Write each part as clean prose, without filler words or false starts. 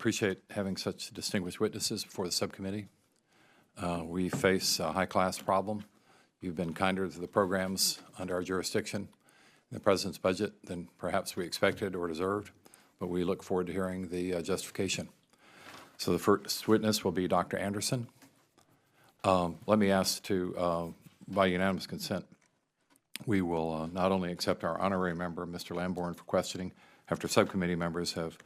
appreciate having such distinguished witnesses before the subcommittee. We face a high-class problem. You've been kinder to the programs under our jurisdiction in the President's budget than perhaps we expected or deserved, but we look forward to hearing the justification. So the first witness will be Dr. Anderson. Let me ask to, by unanimous consent, we will not only accept our honorary member, Mr. Lamborn, for questioning after subcommittee members have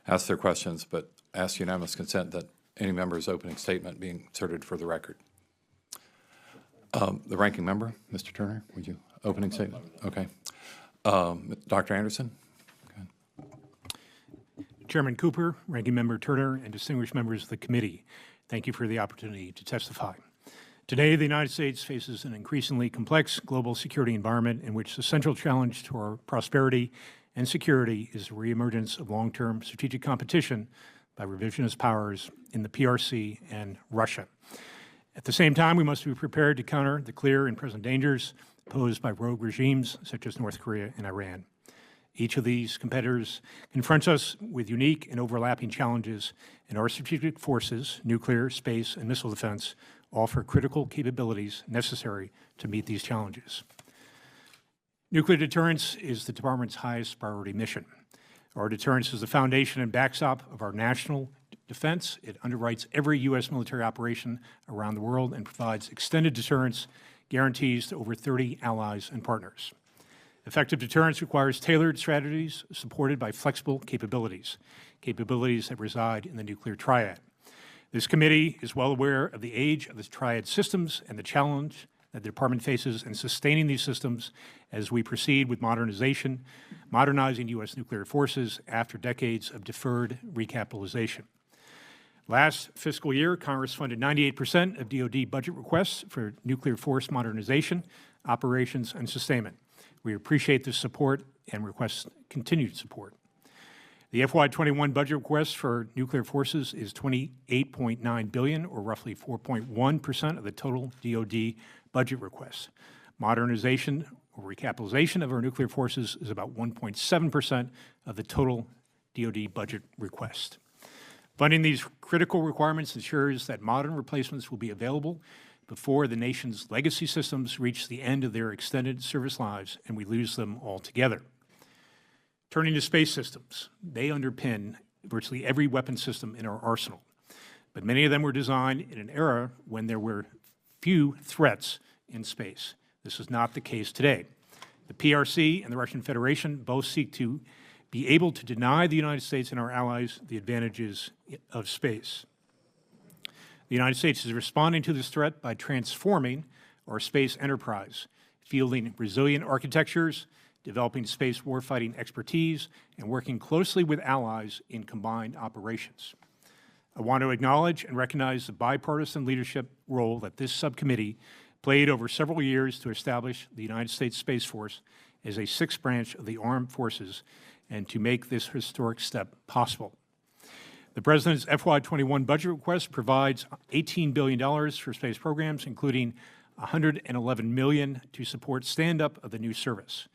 asked their questions, but ask unanimous consent that any member's opening statement be inserted for the record. The ranking member, Mr. Turner, would you opening statement? Okay. Dr. Anderson. Chairman Cooper, Ranking Member Turner, and distinguished members of the committee, thank you for the opportunity to testify. Today, the United States faces an increasingly complex global security environment in which the central challenge to our prosperity and security is the reemergence of long-term strategic competition by revisionist powers in the PRC and Russia. At the same time, we must be prepared to counter the clear and present dangers posed by rogue regimes such as North Korea and Iran. Each of these competitors confronts us with unique and overlapping challenges, and our strategic forces, nuclear, space, and missile defense, offer critical capabilities necessary to meet these challenges. Nuclear deterrence is the Department's highest priority mission. Our deterrence is the foundation and backstop of our national defense. It underwrites every U.S. military operation around the world and provides extended deterrence guarantees to over 30 allies and partners. Effective deterrence requires tailored strategies supported by flexible capabilities that reside in the nuclear triad. This committee is well aware of the age of the triad systems and the challenge that the Department faces in sustaining these systems as we proceed with modernizing U.S. nuclear forces after decades of deferred recapitalization. Last fiscal year, Congress funded 98% of DoD budget requests for nuclear force modernization, operations, and sustainment. We appreciate this support and request continued support. The FY21 budget request for nuclear forces is $28.9 billion, or roughly 4.1% of the total DoD budget request. Modernization or recapitalization of our nuclear forces is about 1.7% of the total DoD budget request. Funding these critical requirements ensures that modern replacements will be available before the nation's legacy systems reach the end of their extended service lives and we lose them altogether. Turning to space systems, they underpin virtually every weapon system in our arsenal, but many of them were designed in an era when there were few threats in space. This is not the case today. The PRC and the Russian Federation both seek to be able to deny the United States and our allies the advantages of space. The United States is responding to this threat by transforming our space enterprise, fielding resilient architectures, developing space warfighting expertise, and working closely with allies in combined operations. I want to acknowledge and recognize the bipartisan leadership role that this subcommittee played over several years to establish the United States Space Force as a sixth branch of the armed forces and to make this historic step possible. The President's FY21 budget request provides $18 billion for space programs, including $111 million to support stand-up of the new service.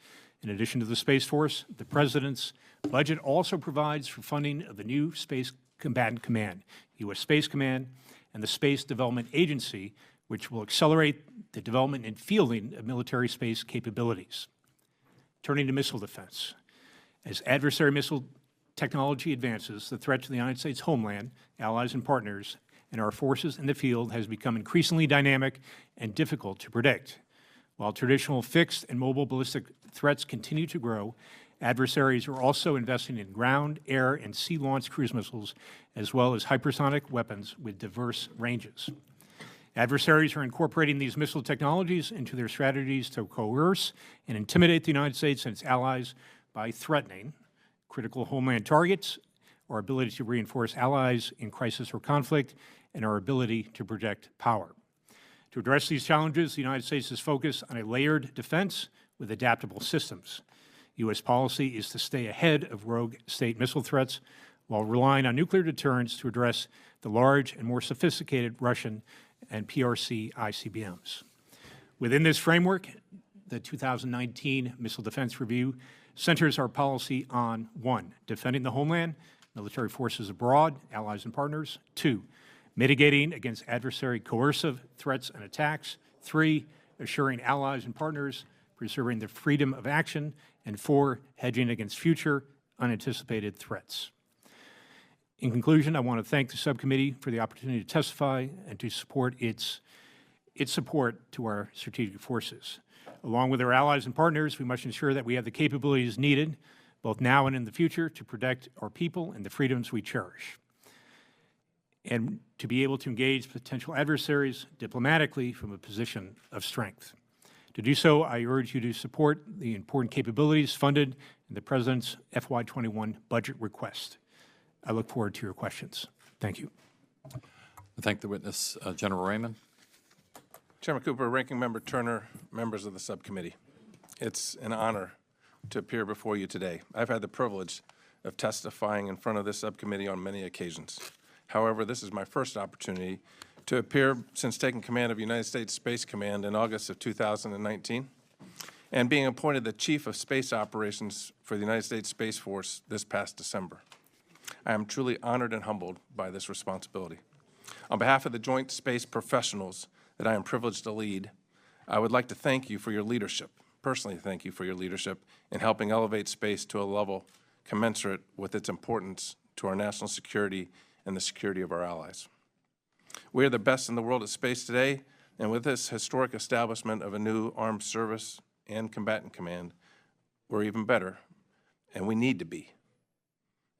In addition to the Space Force, the President's budget also provides for funding of the new Space Combatant Command, U.S. Space Command, and the Space Development Agency, which will accelerate the development and fielding of military space capabilities. Turning to missile defense. As adversary missile technology advances, the threat to the United States homeland, allies and partners, and our forces in the field has become increasingly dynamic and difficult to predict. While traditional fixed and mobile ballistic threats continue to grow, adversaries are also investing in ground, air, and sea-launched cruise missiles, as well as hypersonic weapons with diverse ranges. Adversaries are incorporating these missile technologies into their strategies to coerce and intimidate the United States and its allies by threatening critical homeland targets, our ability to reinforce allies in crisis or conflict, and our ability to project power. To address these challenges, the United States is focused on a layered defense with adaptable systems. U.S. policy is to stay ahead of rogue state missile threats while relying on nuclear deterrence to address the large and more sophisticated Russian and PRC ICBMs. Within this framework, the 2019 Missile Defense Review centers our policy on 1, defending the homeland, military forces abroad, allies and partners. 2, mitigating against adversary coercive threats and attacks. 3, assuring allies and partners, preserving the freedom of action. And 4, hedging against future unanticipated threats. In conclusion, I want to thank the subcommittee for the opportunity to testify and to support its support to our strategic forces. Along with our allies and partners, we must ensure that we have the capabilities needed, both now and in the future, to protect our people and the freedoms we cherish, and to be able to engage potential adversaries diplomatically from a position of strength. To do so, I urge you to support the important capabilities funded in the President's FY21 budget request. I look forward to your questions. Thank you. I thank the witness, General Raymond. Chairman Cooper, Ranking Member Turner, members of the subcommittee. It's an honor to appear before you today. I've had the privilege of testifying in front of this subcommittee on many occasions. However, this is my first opportunity to appear since taking command of United States Space Command in August of 2019 and being appointed the Chief of Space Operations for the United States Space Force this past December. I am truly honored and humbled by this responsibility. On behalf of the Joint Space professionals that I am privileged to lead, I would like to thank you for your leadership, personally thank you for your leadership in helping elevate space to a level commensurate with its importance to our national security and the security of our allies. We are the best in the world at space today, and with this historic establishment of a new armed service and combatant command, we're even better, and we need to be,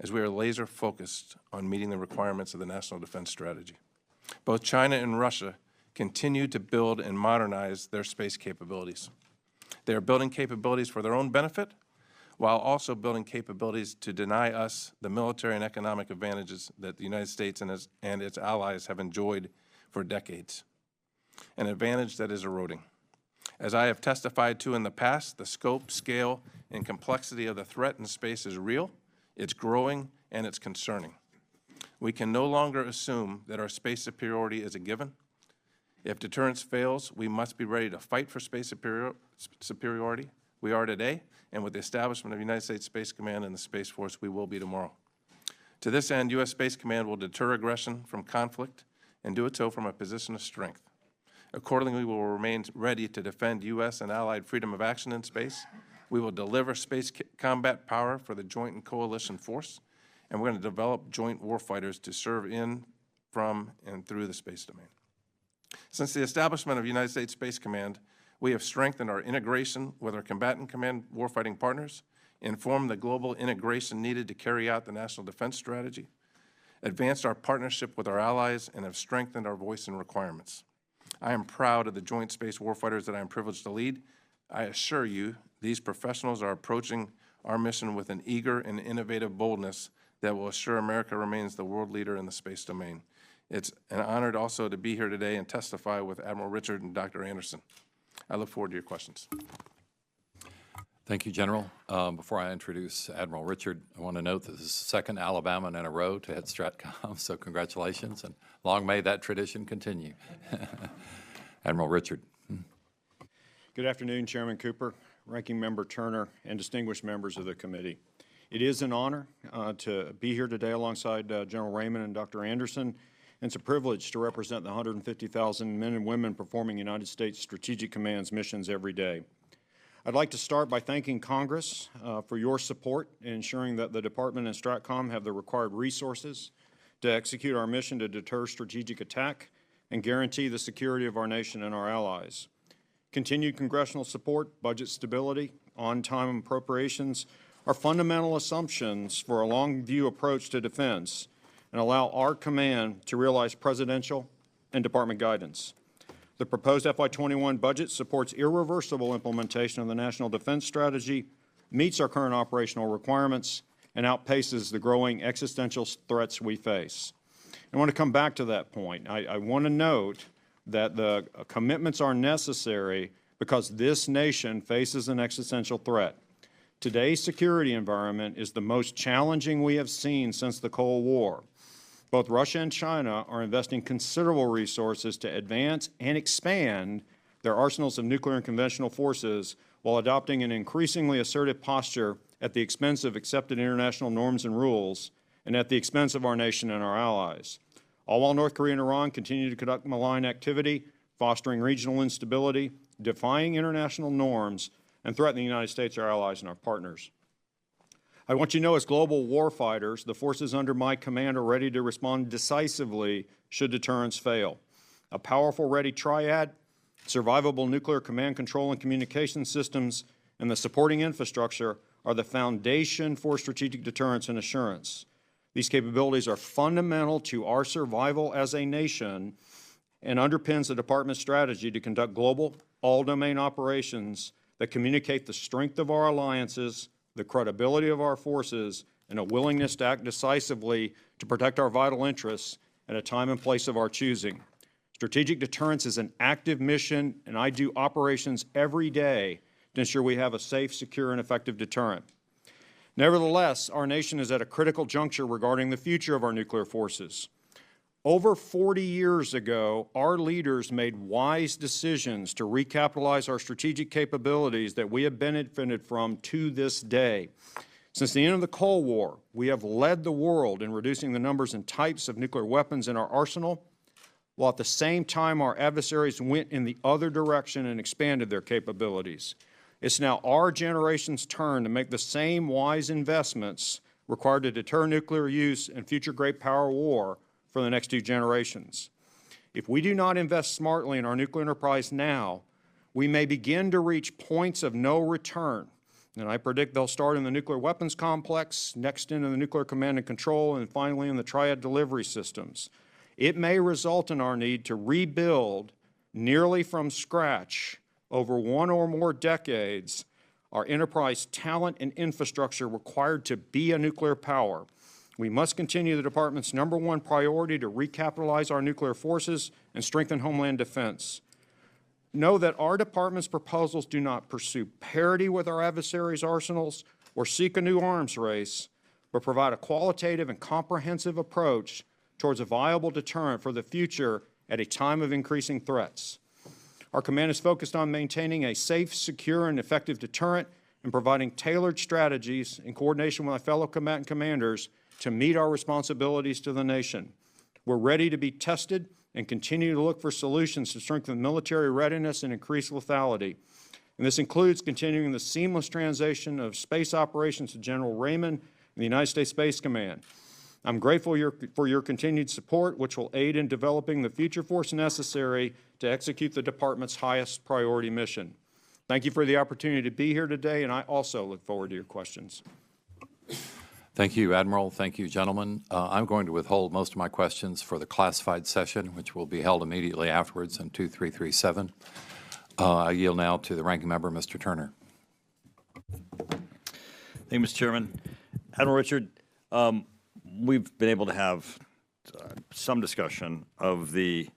as we are laser focused on meeting the requirements of the National Defense Strategy. Both China and Russia continue to build and modernize their space capabilities. They are building capabilities for their own benefit, while also building capabilities to deny us the military and economic advantages that the United States and its allies have enjoyed for decades, an advantage that is eroding. As I have testified to in the past, the scope, scale, and complexity of the threat in space is real, it's growing, and it's concerning. We can no longer assume that our space superiority is a given. If deterrence fails, we must be ready to fight for space superiority. We are today, and with the establishment of United States Space Command and the Space Force, we will be tomorrow. To this end, U.S. Space Command will deter aggression from conflict and do it so from a position of strength. Accordingly, we will remain ready to defend U.S. and allied freedom of action in space. We will deliver space combat power for the joint and coalition force, and we're going to develop joint warfighters to serve in, from, and through the space domain. Since the establishment of United States Space Command, we have strengthened our integration with our combatant command warfighting partners, informed the global integration needed to carry out the National Defense Strategy, advanced our partnership with our allies, and have strengthened our voice and requirements. I am proud of the joint space warfighters that I am privileged to lead. I assure you, these professionals are approaching our mission with an eager and innovative boldness that will assure America remains the world leader in the space domain. It's an honor also to be here today and testify with Admiral Richard and Dr. Anderson. I look forward to your questions. Thank you, General. Before I introduce Admiral Richard, I want to note that this is the second Alabama in a row to hit Stratcom, so congratulations, and long may that tradition continue. Admiral Richard. Good afternoon, Chairman Cooper, Ranking Member Turner, and distinguished members of the committee. It is an honor to be here today alongside General Raymond and Dr. Anderson. And it's a privilege to represent the 150,000 men and women performing United States Strategic Command's missions every day. I'd like to start by thanking Congress for your support in ensuring that the Department and Stratcom have the required resources to execute our mission to deter strategic attack and guarantee the security of our nation and our allies. Continued congressional support, budget stability, on-time appropriations are fundamental assumptions for a long-view approach to defense and allow our command to realize presidential and department guidance. The proposed FY21 budget supports irreversible implementation of the National Defense Strategy, meets our current operational requirements, and outpaces the growing existential threats we face. I want to come back to that point. I want to note that the commitments are necessary because this nation faces an existential threat. Today's security environment is the most challenging we have seen since the Cold War. Both Russia and China are investing considerable resources to advance and expand their arsenals of nuclear and conventional forces while adopting an increasingly assertive posture at the expense of accepted international norms and rules and at the expense of our nation and our allies. All while North Korea and Iran continue to conduct malign activity, fostering regional instability, defying international norms, and threatening the United States, our allies, and our partners. I want you to know, as global warfighters, the forces under my command are ready to respond decisively should deterrence fail. A powerful, ready triad, survivable nuclear command, control, and communication systems, and the supporting infrastructure are the foundation for strategic deterrence and assurance. These capabilities are fundamental to our survival as a nation and underpins the Department's strategy to conduct global, all-domain operations that communicate the strength of our alliances, the credibility of our forces, and a willingness to act decisively to protect our vital interests at a time and place of our choosing. Strategic deterrence is an active mission, and I do operations every day to ensure we have a safe, secure, and effective deterrent. Nevertheless, our nation is at a critical juncture regarding the future of our nuclear forces. Over 40 years ago, our leaders made wise decisions to recapitalize our strategic capabilities that we have benefited from to this day. Since the end of the Cold War, we have led the world in reducing the numbers and types of nuclear weapons in our arsenal, while at the same time our adversaries went in the other direction and expanded their capabilities. It's now our generation's turn to make the same wise investments required to deter nuclear use and future great power war for the next 2 generations. If we do not invest smartly in our nuclear enterprise now, we may begin to reach points of no return. And I predict they'll start in the nuclear weapons complex, next into the nuclear command and control, and finally in the triad delivery systems. It may result in our need to rebuild nearly from scratch over 1 or more decades our enterprise talent and infrastructure required to be a nuclear power. We must continue the Department's #1 priority to recapitalize our nuclear forces and strengthen homeland defense. Know that our Department's proposals do not pursue parity with our adversaries' arsenals or seek a new arms race, but provide a qualitative and comprehensive approach towards a viable deterrent for the future at a time of increasing threats. Our command is focused on maintaining a safe, secure, and effective deterrent and providing tailored strategies in coordination with my fellow combatant commanders to meet our responsibilities to the nation. We're ready to be tested and continue to look for solutions to strengthen military readiness and increase lethality. And this includes continuing the seamless transition of space operations to General Raymond and the United States Space Command. I'm grateful for your continued support, which will aid in developing the future force necessary to execute the Department's highest priority mission. Thank you for the opportunity to be here today, and I also look forward to your questions. Thank you, Admiral. Thank you, gentlemen. I'm going to withhold most of my questions for the classified session, which will be held immediately afterwards in 2337. I yield now to the ranking member, Mr. Turner. Thank you, Mr. Chairman. Admiral Richard, we've been able to have some discussion of the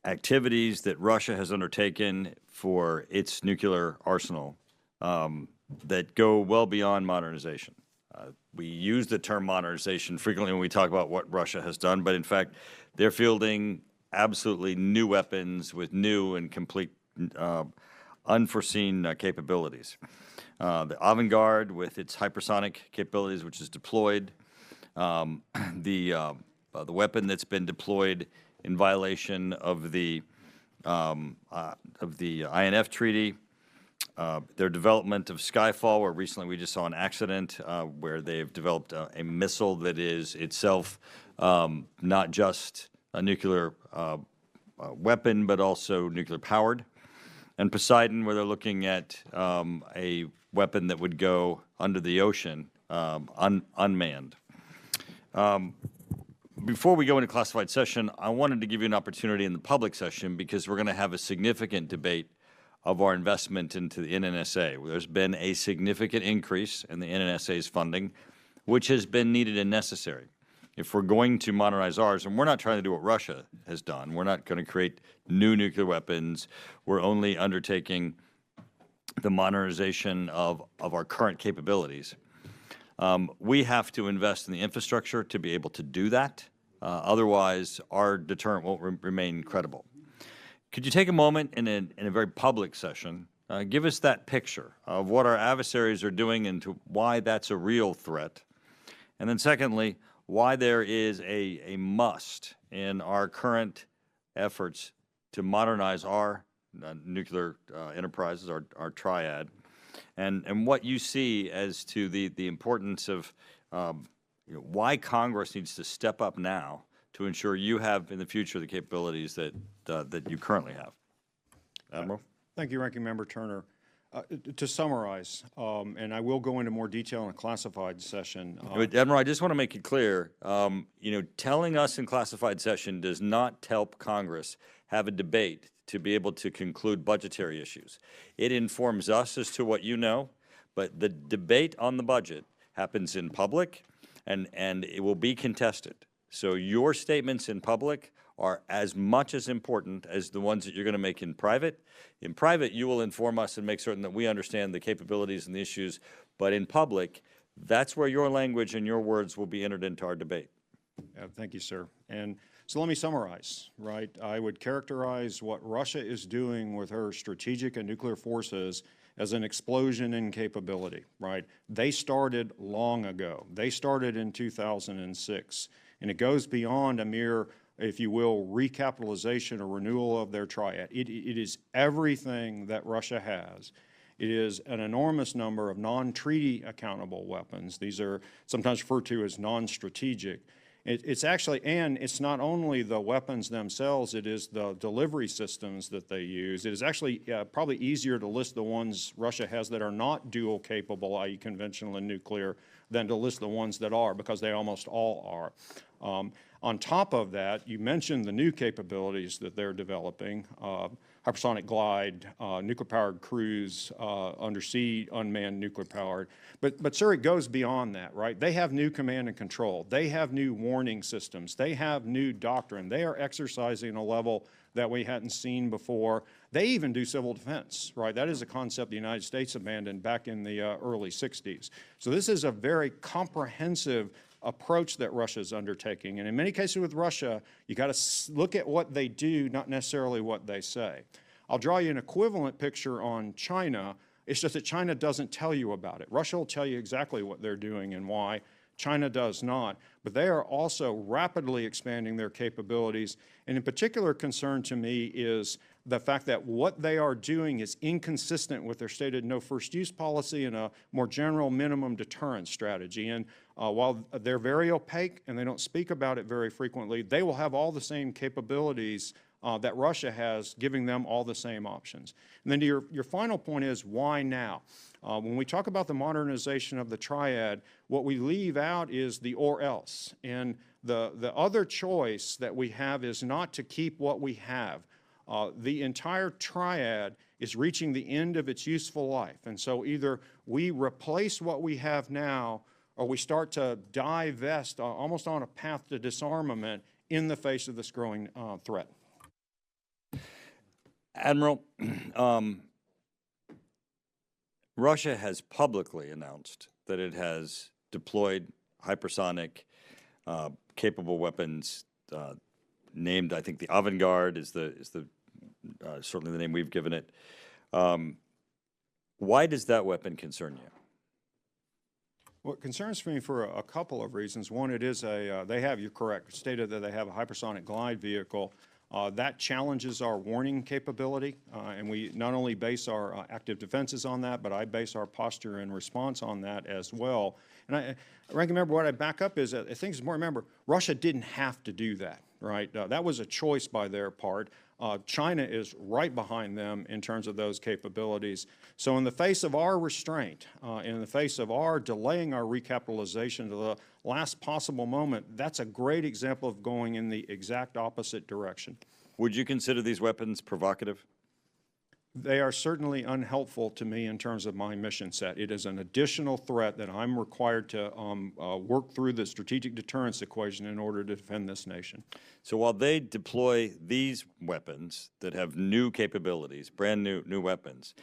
activities that Russia has undertaken for its nuclear arsenal that go well beyond modernization. We use the term modernization frequently when we talk about what Russia has done, but in fact, they're fielding absolutely new weapons with new and complete unforeseen capabilities. The Avant-Garde with its hypersonic capabilities, which is deployed, the weapon that's been deployed in violation of the INF Treaty, their development of Skyfall, where recently we just saw an accident where they've developed a missile that is itself not just a nuclear weapon, but also nuclear powered. And Poseidon, where they're looking at a weapon that would go under the ocean unmanned. Before we go into classified session, I wanted to give you an opportunity in the public session because we're going to have a significant debate of our investment into the NNSA. There's been a significant increase in the NNSA's funding, which has been needed and necessary. If we're going to modernize ours, and we're not trying to do what Russia has done, we're not going to create new nuclear weapons, we're only undertaking the modernization of our current capabilities. We have to invest in the infrastructure to be able to do that. Otherwise, our deterrent won't remain credible. Could you take a moment in a very public session, give us that picture of what our adversaries are doing and to why that's a real threat, And then secondly, why there is a must in our current efforts to modernize our nuclear enterprises, our triad, and what you see as to the importance of why Congress needs to step up now to ensure you have in the future the capabilities that you currently have. Admiral? Thank you, Ranking Member Turner. To summarize, and I will go into more detail in a classified session. Admiral, I just want to make it clear, telling us in classified session does not help Congress have a debate to be able to conclude budgetary issues. It informs us as to what you know, but the debate on the budget happens in public, and it will be contested. So your statements in public are as much as important as the ones that you're going to make in private. In private, you will inform us and make certain that we understand the capabilities and the issues, but in public, that's where your language and your words will be entered into our debate. Thank you, sir. And so let me summarize, right? I would characterize what Russia is doing with her strategic and nuclear forces as an explosion in capability, right? They started long ago. They started in 2006, and it goes beyond a mere, if you will, recapitalization or renewal of their triad. It is everything that Russia has. It is an enormous number of non-treaty accountable weapons. These are sometimes referred to as non-strategic. It's actually, and it's not only the weapons themselves, it is the delivery systems that they use. It is actually probably easier to list the ones Russia has that are not dual capable, i.e. conventional and nuclear, than to list the ones that are, because they almost all are. On top of that, you mentioned the new capabilities that they're developing, hypersonic glide, nuclear-powered cruise, undersea unmanned nuclear-powered. But sir, it goes beyond that, right? They have new command and control. They have new warning systems. They have new doctrine. They are exercising a level that we hadn't seen before. They even do civil defense, right? That is a concept the United States abandoned back in the early 60s. So this is a very comprehensive approach that Russia is undertaking. And in many cases with Russia, you got to look at what they do, not necessarily what they say. I'll draw you an equivalent picture on China. It's just that China doesn't tell you about it. Russia will tell you exactly what they're doing and why. China does not. But they are also rapidly expanding their capabilities. And in particular, concern to me is the fact that what they are doing is inconsistent with their stated no first use policy and a more general minimum deterrence strategy. And while they're very opaque and they don't speak about it very frequently, they will have all the same capabilities that Russia has, giving them all the same options. And then to your final point is, why now? When we talk about the modernization of the triad, what we leave out is the or else. And the other choice that we have is not to keep what we have. The entire triad is reaching the end of its useful life. And so either we replace what we have now, or we start to divest almost on a path to disarmament in the face of this growing threat. Admiral, Russia has publicly announced that it has deployed hypersonic capable weapons, named, I think, the Avangard is certainly the name we've given it. Why does that weapon concern you? Well, it concerns me for a couple of reasons. One, it is they have, you're correct, stated that they have a hypersonic glide vehicle. That challenges our warning capability, and we not only base our active defenses on that, but I base our posture and response on that as well. And Ranking Member, what I back up is, I think it's important to remember, Russia didn't have to do that, right? That was a choice by their part. China is right behind them in terms of those capabilities. So in the face of our restraint, in the face of our delaying our recapitalization to the last possible moment, that's a great example of going in the exact opposite direction. Would you consider these weapons provocative? They are certainly unhelpful to me in terms of my mission set. It is an additional threat that I'm required to work through the strategic deterrence equation in order to defend this nation. So while they deploy these weapons that have new capabilities, brand new weapons,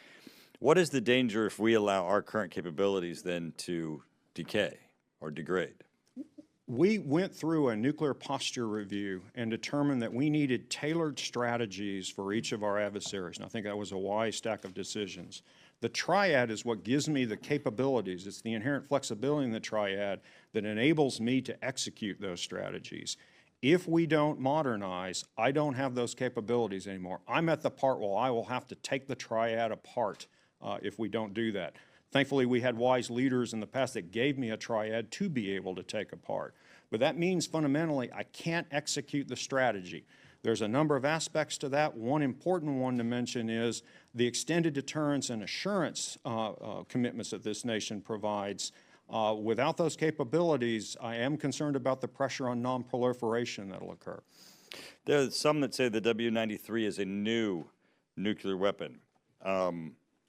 what is the danger if we allow our current capabilities then to decay or degrade? We went through a nuclear posture review and determined that we needed tailored strategies for each of our adversaries. And I think that was a wise stack of decisions. The triad is what gives me the capabilities. It's the inherent flexibility in the triad that enables me to execute those strategies. If we don't modernize, I don't have those capabilities anymore. I'm at the part where I will have to take the triad apart if we don't do that. Thankfully, we had wise leaders in the past that gave me a triad to be able to take apart. But that means fundamentally I can't execute the strategy. There's a number of aspects to that. One important one to mention is the extended deterrence and assurance commitments that this nation provides. Without those capabilities, I am concerned about the pressure on nonproliferation that will occur. There are some that say the W-93 is a new nuclear weapon.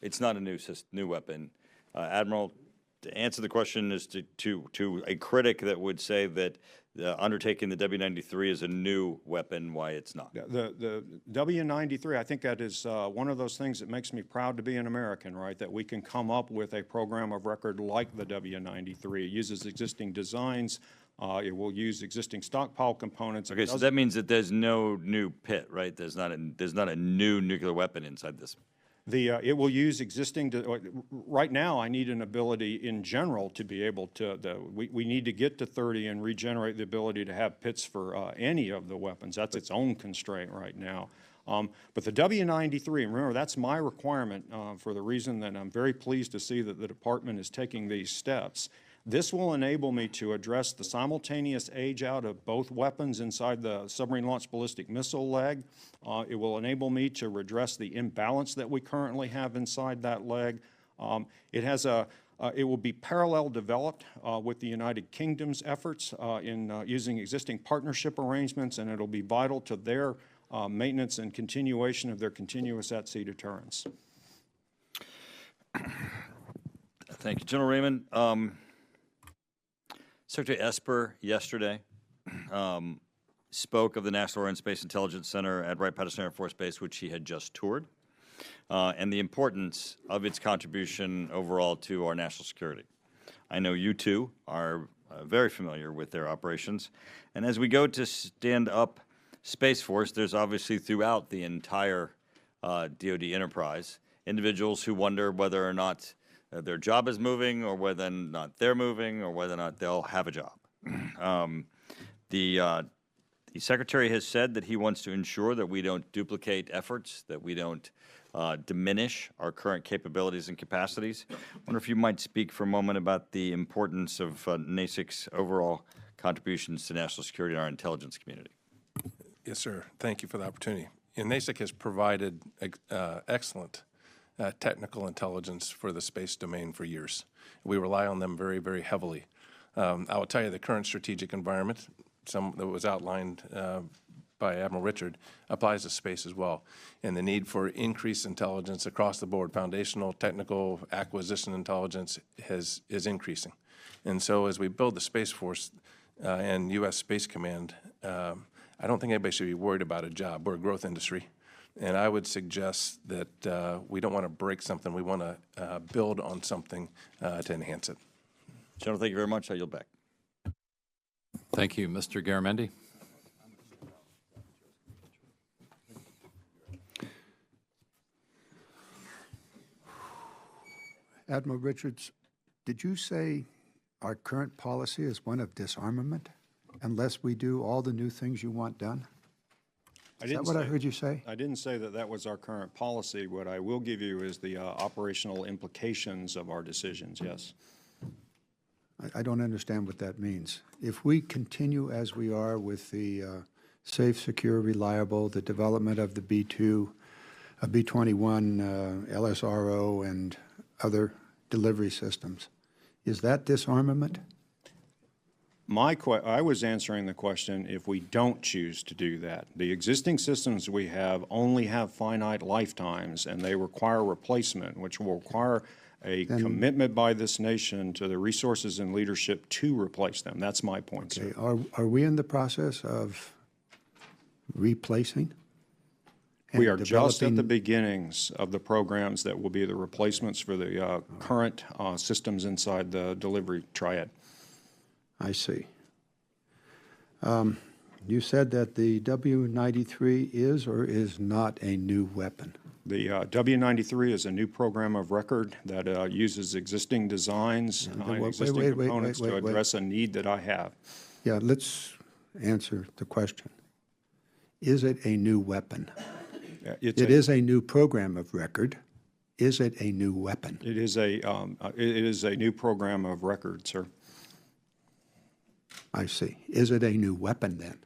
It's not a new weapon. Admiral, to answer the question is to a critic that would say that undertaking the W-93 is a new weapon, why it's not. The W-93, I think that is one of those things that makes me proud to be an American, right, that we can come up with a program of record like the W-93. It uses existing designs. It will use existing stockpile components. Okay, so that means that there's no new pit, right? There's not a new nuclear weapon inside this. It will use existing, right now I need an ability in general to be able to, we need to get to 30 and regenerate the ability to have pits for any of the weapons. That's its own constraint right now. But the W-93, and remember that's my requirement for the reason that I'm very pleased to see that the Department is taking these steps. This will enable me to address the simultaneous age out of both weapons inside the submarine launched ballistic missile leg. It will enable me to redress the imbalance that we currently have inside that leg. It will be parallel developed with the United Kingdom's efforts in using existing partnership arrangements, and it will be vital to their maintenance and continuation of their continuous at-sea deterrence. Thank you. General Raymond, Secretary Esper yesterday spoke of the National Air and Space Intelligence Center at Wright-Patterson Air Force Base, which he had just toured, and the importance of its contribution overall to our national security. I know you two are very familiar with their operations, and as we go to stand up Space Force, there's obviously throughout the entire DoD enterprise individuals who wonder whether or not their job is moving, or whether or not they're moving, or whether or not they'll have a job. The Secretary has said that he wants to ensure that we don't duplicate efforts, that we don't diminish our current capabilities and capacities. I wonder if you might speak for a moment about the importance of NASIC's overall contributions to national security and our intelligence community. Yes, sir. Thank you for the opportunity. NASIC has provided excellent technical intelligence for the space domain for years. We rely on them very, very heavily. I will tell you the current strategic environment, some that was outlined by Admiral Richard, applies to space as well. And the need for increased intelligence across the board, foundational, technical, acquisition intelligence is increasing. And so as we build the Space Force and U.S. Space Command, I don't think anybody should be worried about a job. We're a growth industry. And I would suggest that we don't want to break something. We want to build on something to enhance it. General, thank you very much. I yield back. Thank you. Mr. Garamendi. Admiral Richards, did you say our current policy is one of disarmament unless we do all the new things you want done? Is that what I heard you say? I didn't say that that was our current policy. What I will give you is the operational implications of our decisions, yes. I don't understand what that means. If we continue as we are with the safe, secure, reliable, the development of the B-2, B-21, LSRO, and other delivery systems, is that disarmament? I was answering the question if we don't choose to do that. The existing systems we have only have finite lifetimes, and they require replacement, which will require a commitment by this nation to the resources and leadership to replace them. That's my point, Okay. sir. Are we in the process of replacing? We are just at the beginnings of the programs that will be the replacements for the current systems inside the delivery triad. I see. You said that the W-93 is or is not a new weapon? The W-93 is a new program of record that uses existing designs and existing components to address a need that I have. Yeah, let's answer the question. Is it a new weapon? It is a new program of record. Is it a new weapon? It is a new program of record, sir. I see. Is it a new weapon then?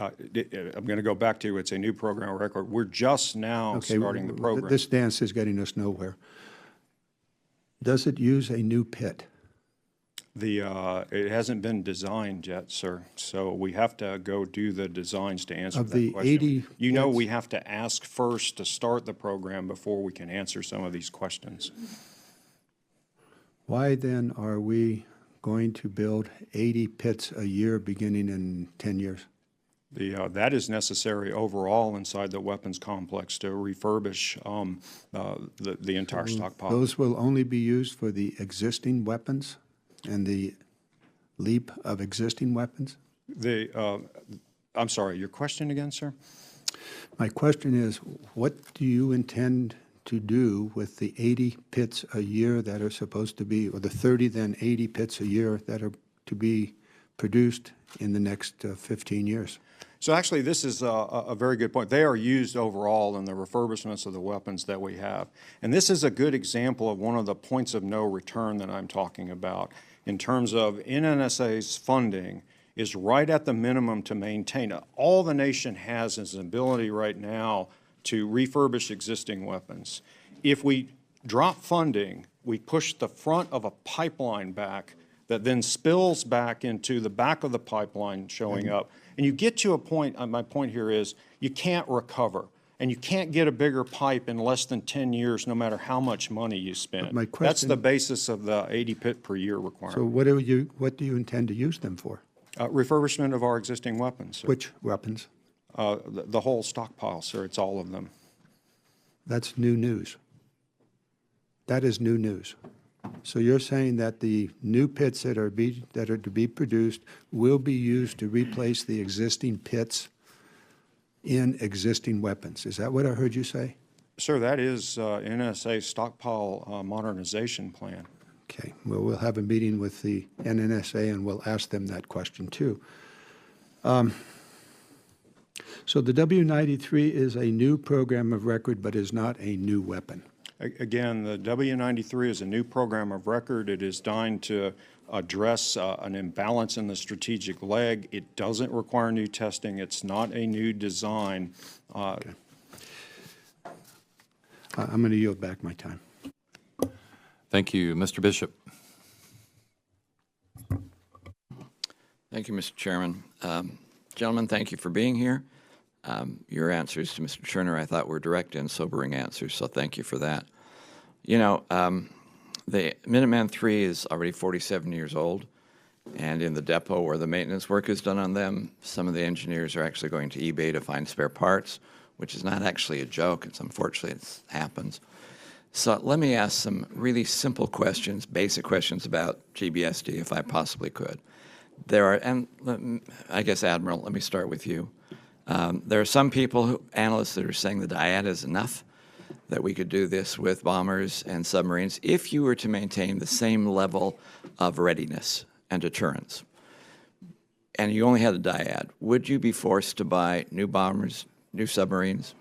I'm going to go back to it's a new program of record. We're just now starting the program. This dance is getting us nowhere. Does it use a new pit? It hasn't been designed yet, sir, so we have to go do the designs to answer Of that the question. 80 You know pits? we have to ask first to start the program before we can answer some of these questions. Why then are we going to build 80 pits a year beginning in 10 years? That is necessary overall inside the weapons complex to refurbish the entire stockpile. Those will only be used for the existing weapons and the leap of existing weapons? I'm sorry, your question again, sir? My question is, what do you intend to do with the 80 pits a year that are supposed to be, or the 30 then 80 pits a year that are to be produced in the next 15 years? So actually, this is a very good point. They are used overall in the refurbishments of the weapons that we have. And this is a good example of one of the points of no return that I'm talking about in terms of NNSA's funding is right at the minimum to maintain. All the nation has is an ability right now to refurbish existing weapons. If we drop funding, we push the front of a pipeline back that then spills back into the back of the pipeline showing up. And you get to a point, my point here is, you can't recover. And you can't get a bigger pipe in less than 10 years, no matter how much money you spend. My That's the question- basis of the 80 pit per year So requirement. what do you intend to use them for? Refurbishment of our existing weapons, sir. Which weapons? The whole stockpile, sir. It's all of them. That's new news. That is new news. So you're saying that the new pits that are to be produced will be used to replace the existing pits in existing weapons. Is that what I heard you say? Sir, that is NSA's stockpile modernization plan. Okay. Well, we'll have a meeting with the NNSA and we'll ask them that question too. So the W-93 is a new program of record but is not a new weapon. Again, the W-93 is a new program of record. It is designed to address an imbalance in the strategic leg. It doesn't require new testing. It's not a new design. Okay. I'm going to yield back my time. Thank you. Mr. Bishop. Thank you, Mr. Chairman. Gentlemen, thank you for being here. Your answers to Mr. Turner, I thought, were direct and sobering answers, so thank you for that. You know, the Minuteman III is already 47 years old, and in the depot where the maintenance work is done on them, some of the engineers are actually going to eBay to find spare parts, which is not actually a joke. It's unfortunately, it happens. So let me ask some really simple questions, basic questions about GBSD, if I possibly could. There are, and I guess, Admiral, let me start with you. There are some people, analysts, that are saying the dyad is enough, that we could do this with bombers and submarines if you were to maintain the same level of readiness and deterrence. And you only had a dyad. Would you be forced to buy new bombers, new submarines?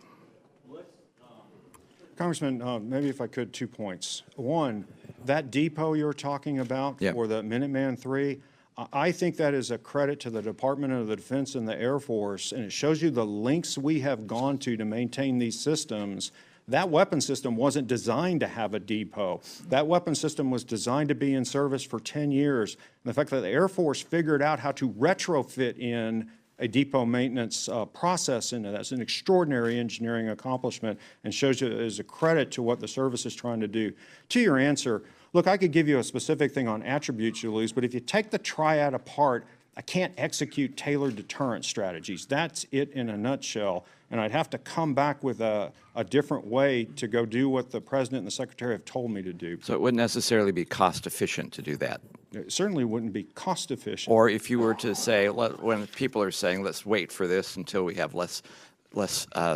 Congressman, maybe if I could, 2 points. One, that depot you're talking about for the Minuteman III, I think that is a credit to the Department of the Defense and the Air Force, and it shows you the lengths we have gone to maintain these systems. That weapon system wasn't designed to have a depot. That weapon system was designed to be in service for 10 years. And the fact that the Air Force figured out how to retrofit in a depot maintenance process into that's an extraordinary engineering accomplishment and shows you as a credit to what the service is trying to do. To your answer, look, I could give you a specific thing on attributes you lose, but if you take the triad apart, I can't execute tailored deterrent strategies. That's it in a nutshell. And I'd have to come back with a different way to go do what the President and the Secretary have told me to do. So it wouldn't necessarily be cost efficient to do that. It certainly wouldn't be cost efficient. Or if you were to say, when people are saying, let's wait for this until we have less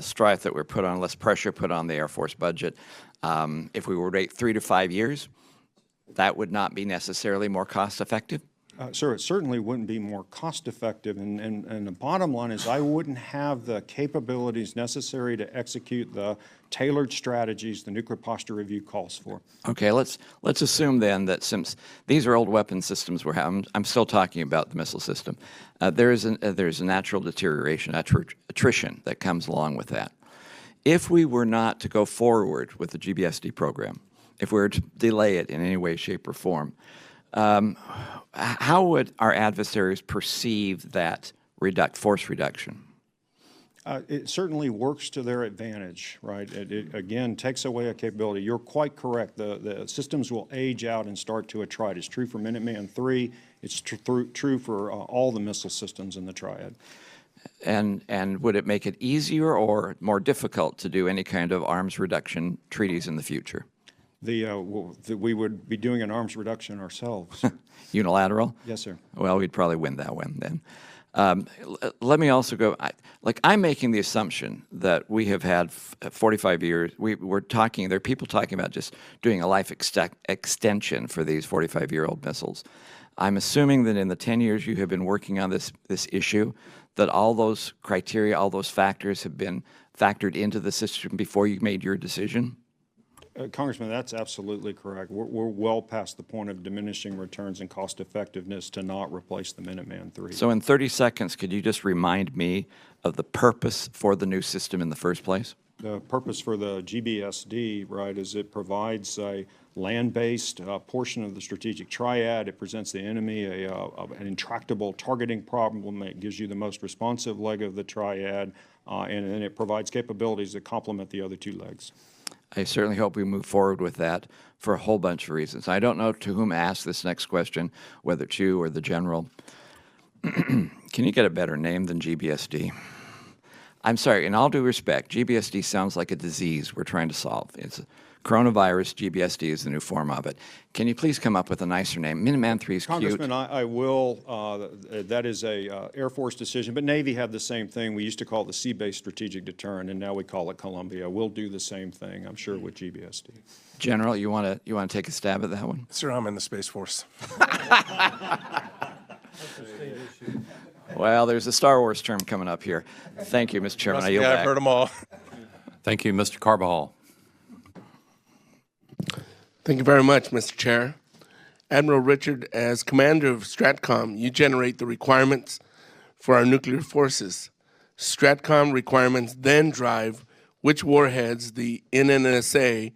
strife that we're put on, less pressure put on the Air Force budget, if we were to wait 3 to 5 years, that would not be necessarily more cost effective? Sir, it certainly wouldn't be more cost effective, and the bottom line is I wouldn't have the capabilities necessary to execute the tailored strategies the Nuclear Posture Review calls for. Okay, let's assume then that since these are old weapon systems we're having, I'm still talking about the missile system, there's a natural deterioration, attrition that comes along with that. If we were not to go forward with the GBSD program, if we were to delay it in any way, shape, or form, how would our adversaries perceive that force reduction? It certainly works to their advantage, right? It again takes away a capability. You're quite correct. The systems will age out and start to attrite. It's true for Minuteman III. It's true for all the missile systems in the triad. And would it make it easier or more difficult to do any kind of arms reduction treaties in the future? We would be doing an arms reduction ourselves. Unilateral? Yes, sir. Well, we'd probably win that one then. Let me also go, I'm making the assumption that we have had 45 years, we're talking, there are people talking about just doing a life extension for these 45-year-old missiles. I'm assuming that in the 10 years you have been working on this issue, that all those criteria, all those factors have been factored into the system before you made your decision? Congressman, that's absolutely correct. We're well past the point of diminishing returns and cost effectiveness to not replace the Minuteman III. So in 30 seconds, could you just remind me of the purpose for the new system in the first place? The purpose for the GBSD, right, is it provides a land-based portion of the strategic triad. It presents the enemy an intractable targeting problem. It gives you the most responsive leg of the triad, and then it provides capabilities that complement the other two legs. I certainly hope we move forward with that for a whole bunch of reasons. I don't know to whom ask this next question, whether it's you or the general. Can you get a better name than GBSD? I'm sorry, in all due respect, GBSD sounds like a disease we're trying to solve. It's a coronavirus. GBSD is the new form of it. Can you please come up with a nicer name? Minuteman III is cute. Congressman, I will. That is a Air Force decision, but Navy had the same thing. We used to call it the Sea-Based Strategic Deterrent, and now we call it Columbia. We'll do the same thing, I'm sure, with GBSD. General, you want to take a stab at that one? Sir, I'm in the Space Force. Well, there's a Star Wars term coming up here. Thank you, Mr. Chairman. I yield I've back. heard them all. Thank you, Mr. Carbajal. Thank you very much, Mr. Chair. Admiral Richard, as commander of Stratcom, you generate the requirements for our nuclear forces. Stratcom requirements then drive which warheads the NNSA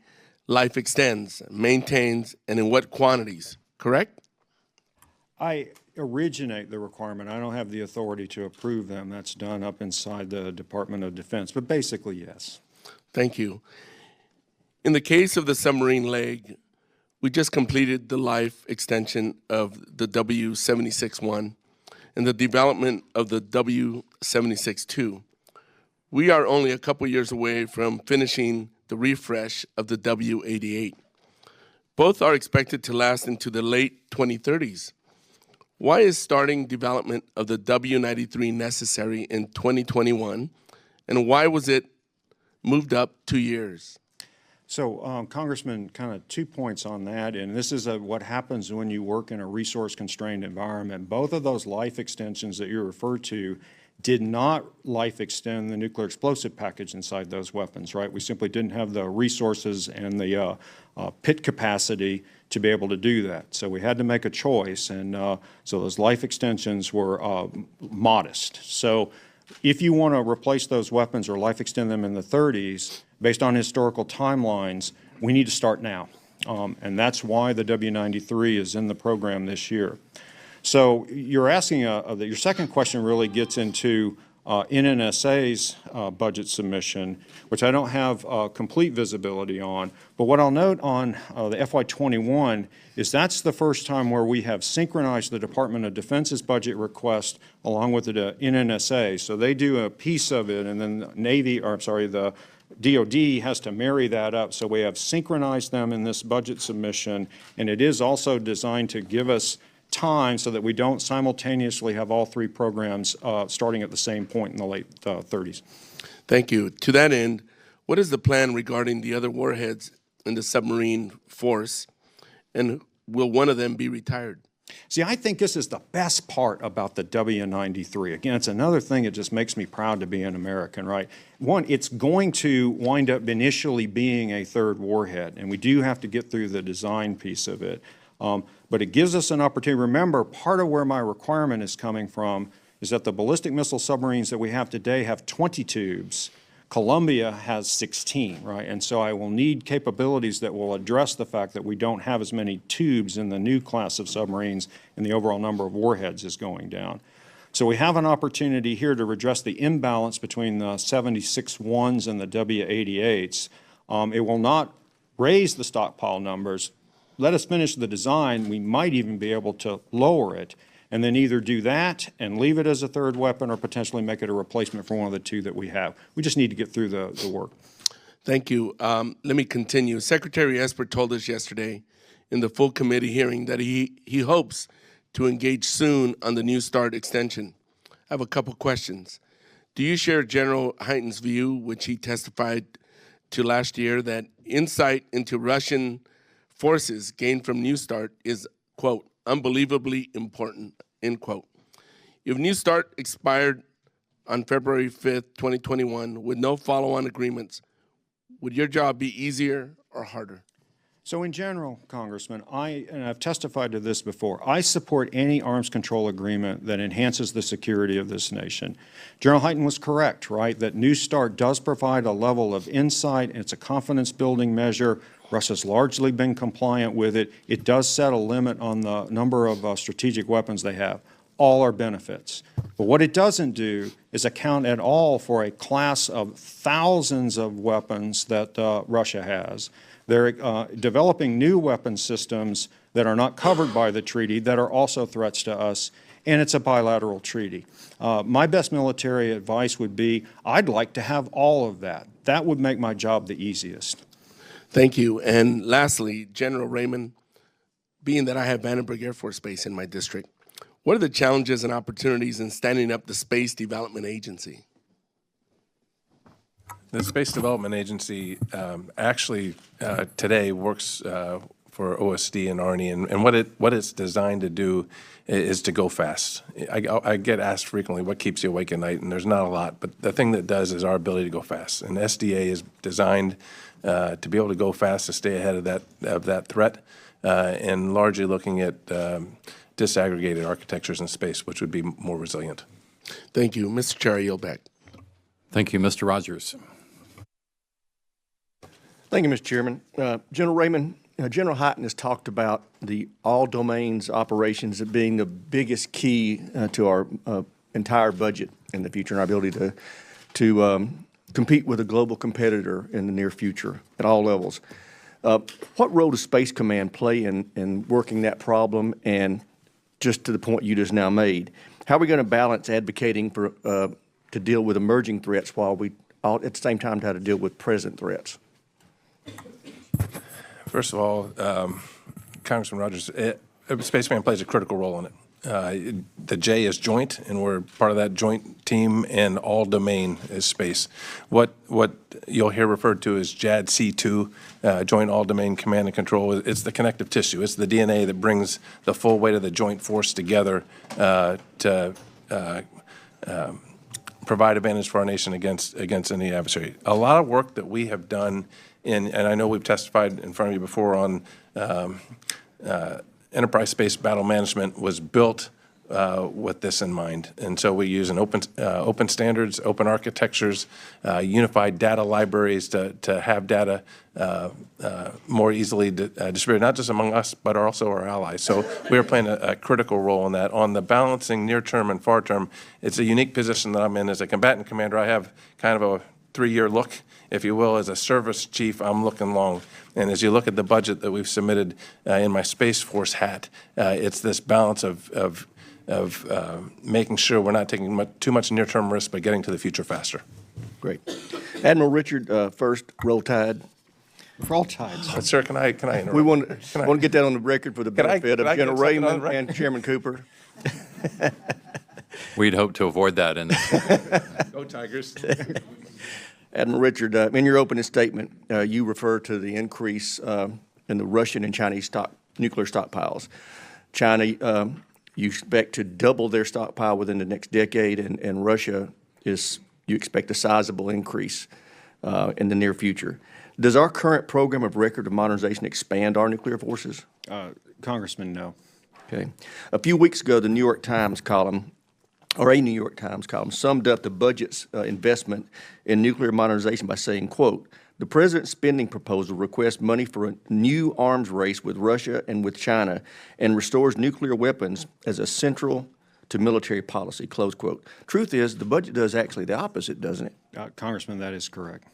life extends, maintains, and in what quantities, correct? I originate the requirement. I don't have the authority to approve them. That's done up inside the Department of Defense, but basically, yes. Thank you. In the case of the submarine leg, we just completed the life extension of the W-76-1 and the development of the W-76-2. We are only a couple years away from finishing the refresh of the W-88. Both are expected to last into the late 2030s. Why is starting development of the W-93 necessary in 2021, and why was it moved up 2 years? So, Congressman, kind of 2 points on that, and this is what happens when you work in a resource-constrained environment. Both of those life extensions that you referred to did not life extend the nuclear explosive package inside those weapons, right? We simply didn't have the resources and the pit capacity to be able to do that. So we had to make a choice, and so those life extensions were modest. So if you want to replace those weapons or life extend them in the 30s, based on historical timelines, we need to start now. And that's why the W-93 is in the program this year. So you're asking, your second question really gets into NNSA's budget submission, which I don't have complete visibility on. But what I'll note on the FY21 is that's the first time where we have synchronized the Department of Defense's budget request along with the NNSA. So they do a piece of it, and then the DOD has to marry that up, so we have synchronized them in this budget submission, and it is also designed to give us time so that we don't simultaneously have all three programs starting at the same point in the late 30s. Thank you. To that end, what is the plan regarding the other warheads in the submarine force, and will one of them be retired? See, I think this is the best part about the W-93. Again, it's another thing that just makes me proud to be an American, right? One, it's going to wind up initially being a third warhead, and we do have to get through the design piece of it. But it gives us an opportunity. Remember, part of where my requirement is coming from is that the ballistic missile submarines that we have today have 20 tubes. Columbia has 16, right? And so I will need capabilities that will address the fact that we don't have as many tubes in the new class of submarines, and the overall number of warheads is going down. So we have an opportunity here to redress the imbalance between the 76-1s and the W-88s. It will not raise the stockpile numbers. Let us finish the design. We might even be able to lower it, and then either do that and leave it as a third weapon or potentially make it a replacement for one of the two that we have. We just need to get through the work. Thank you. Let me continue. Secretary Esper told us yesterday in the full committee hearing that he hopes to engage soon on the New START extension. I have a couple questions. Do you share General Hyten's view, which he testified to last year, that insight into Russian forces gained from New START is, quote, unbelievably important, end quote? If New START expired on February 5th, 2021, with no follow-on agreements, would your job be easier or harder? So in general, Congressman, and I've testified to this before, I support any arms control agreement that enhances the security of this nation. General Hyten was correct, right, that New START does provide a level of insight, and it's a confidence-building measure. Russia's largely been compliant with it. It does set a limit on the number of strategic weapons they have. All are benefits. But what it doesn't do is account at all for a class of thousands of weapons that Russia has. They're developing new weapon systems that are not covered by the treaty that are also threats to us, and it's a bilateral treaty. My best military advice would be, I'd like to have all of that. That would make my job the easiest. Thank you. And lastly, General Raymond, being that I have Vandenberg Air Force Base in my district, what are the challenges and opportunities in standing up the Space Development Agency? The Space Development Agency actually today works for OSD and Army, and what it's designed to do is to go fast. I get asked frequently, what keeps you awake at night, and there's not a lot, but the thing that does is our ability to go fast. And SDA is designed to be able to go fast, to stay ahead of that threat, and largely looking at disaggregated architectures in space, which would be more resilient. Thank you. Mr. Chair, I yield back. Thank you, Mr. Rogers. Thank you, Mr. Chairman. General Raymond, General Hyten has talked about the all domains operations as being the biggest key to our entire budget in the future and our ability to compete with a global competitor in the near future at all levels. What role does Space Command play in working that problem, and just to the point you just now made, how are we going to balance advocating for to deal with emerging threats while we at the same time try to deal with present threats? First of all, Congressman Rogers, Space Command plays a critical role in it. The J is joint, and we're part of that joint team, and all domain is space. What you'll hear referred to as JADC2, Joint All Domain Command and Control, it's the connective tissue. It's the DNA that brings the full weight of the joint force together to provide advantage for our nation against any adversary. A lot of work that we have done and I know we've testified in front of you before on enterprise space battle management was built with this in mind. And so we use an open standards, open architectures, unified data libraries to have data more easily distributed, not just among us, but also our allies. So we are playing a critical role in that. On the balancing near term and far term, it's a unique position that I'm in as a combatant commander. I have kind of a 3-year look, if you will. As a service chief, I'm looking long. And as you look at the budget that we've submitted in my Space Force hat, it's this balance of making sure we're not taking too much near-term risk, but getting to the future faster. Great. Admiral Richard, first, roll tide. Roll Tide. Sir, can I interrupt? We want to get that on the record for the benefit can I of get General something on the Raymond record? and Chairman Cooper. We'd hope to avoid that in Go Tigers. Admiral Richard, in your opening statement, you refer to the increase in the Russian and Chinese nuclear stockpiles. China, you expect to double their stockpile within the next decade, and Russia you expect a sizable increase in the near future. Does our current program of record of modernization expand our nuclear forces? Congressman, no. Okay. A few weeks ago, the New York Times column, or a New York Times column, summed up the budget's investment in nuclear modernization by saying, quote, "The president's spending proposal requests money for a new arms race with Russia and with China and restores nuclear weapons as a central to military policy," close quote. Truth is, the budget does actually the opposite, doesn't it? Congressman, that is correct.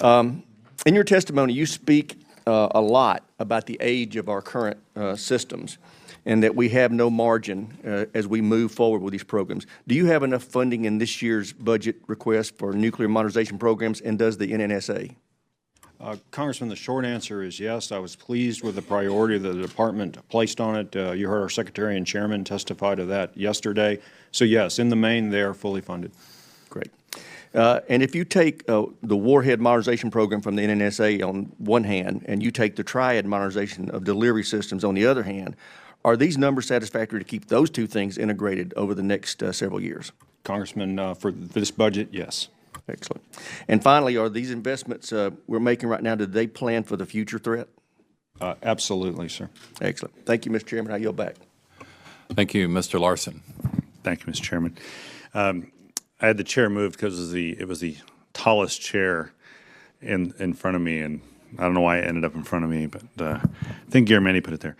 In your testimony, you speak a lot about the age of our current systems and that we have no margin as we move forward with these programs. Do you have enough funding in this year's budget request for nuclear modernization programs, and does the NNSA? Congressman, the short answer is yes. I was pleased with the priority that the department placed on it. You heard our Secretary and Chairman testify to that yesterday. So yes, in the main, they are fully funded. Great. And if you take the warhead modernization program from the NNSA on one hand, and you take the triad modernization of delivery systems on the other hand, are these numbers satisfactory to keep those two things integrated over the next several years? Congressman, for this budget, yes. Excellent. And finally, are these investments we're making right now, do they plan for the future threat? Absolutely, sir. Excellent. Thank you, Mr. Chairman. I yield back. Thank you, Mr. Larson. Thank you, Mr. Chairman. I had the chair moved because it was the tallest chair in front of me, and I don't know why it ended up in front of me, but I think Garamendi put it there.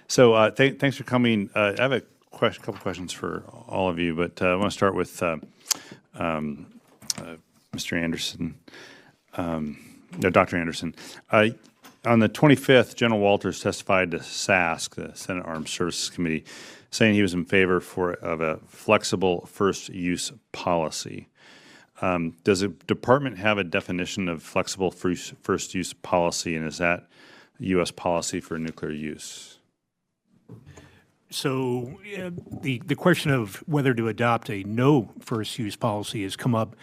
Thanks for coming. I have a couple questions for all of you, but I want to start with Mr. Anderson, Dr. Anderson. On the 25th, General Walters testified to SASC, the Senate Armed Services Committee, saying he was in favor of a flexible first-use policy. Does the department have a definition of flexible first-use policy, and is that U.S. policy for nuclear use? So the question of whether to adopt a no first-use policy has come up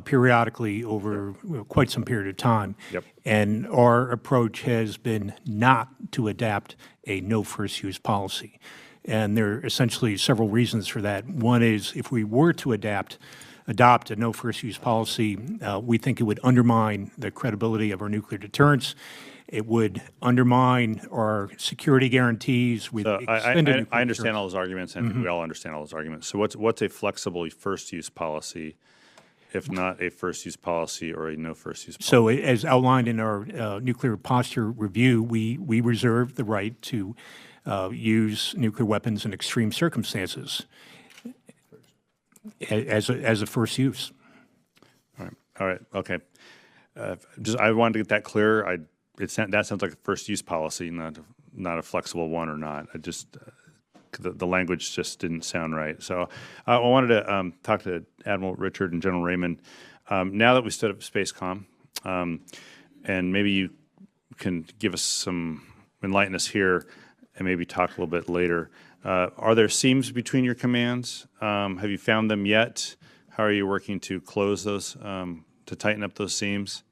periodically over quite some period of time. Yep. And our approach has been not to adapt a no first-use policy. And there are essentially several reasons for that. One is if we were to adopt a no first-use policy, we think it would undermine the credibility of our nuclear deterrence. It would undermine our security guarantees with extended I understand all those arguments, and we all understand all those arguments. So what's a flexible first-use policy, if not a first-use policy or a no first-use policy? So as outlined in our nuclear posture review, we reserve the right to use nuclear weapons in extreme circumstances as a first use. All right, okay. I wanted to get that clear. That sounds like a first-use policy, not a flexible one or not. The language just didn't sound right. So I wanted to talk to Admiral Richard and General Raymond. Now that we stood up Spacecom, and maybe you can give us enlighten us here, and maybe talk a little bit later. Are there seams between your commands? Have you found them yet? How are you working to close those, to tighten up those seams?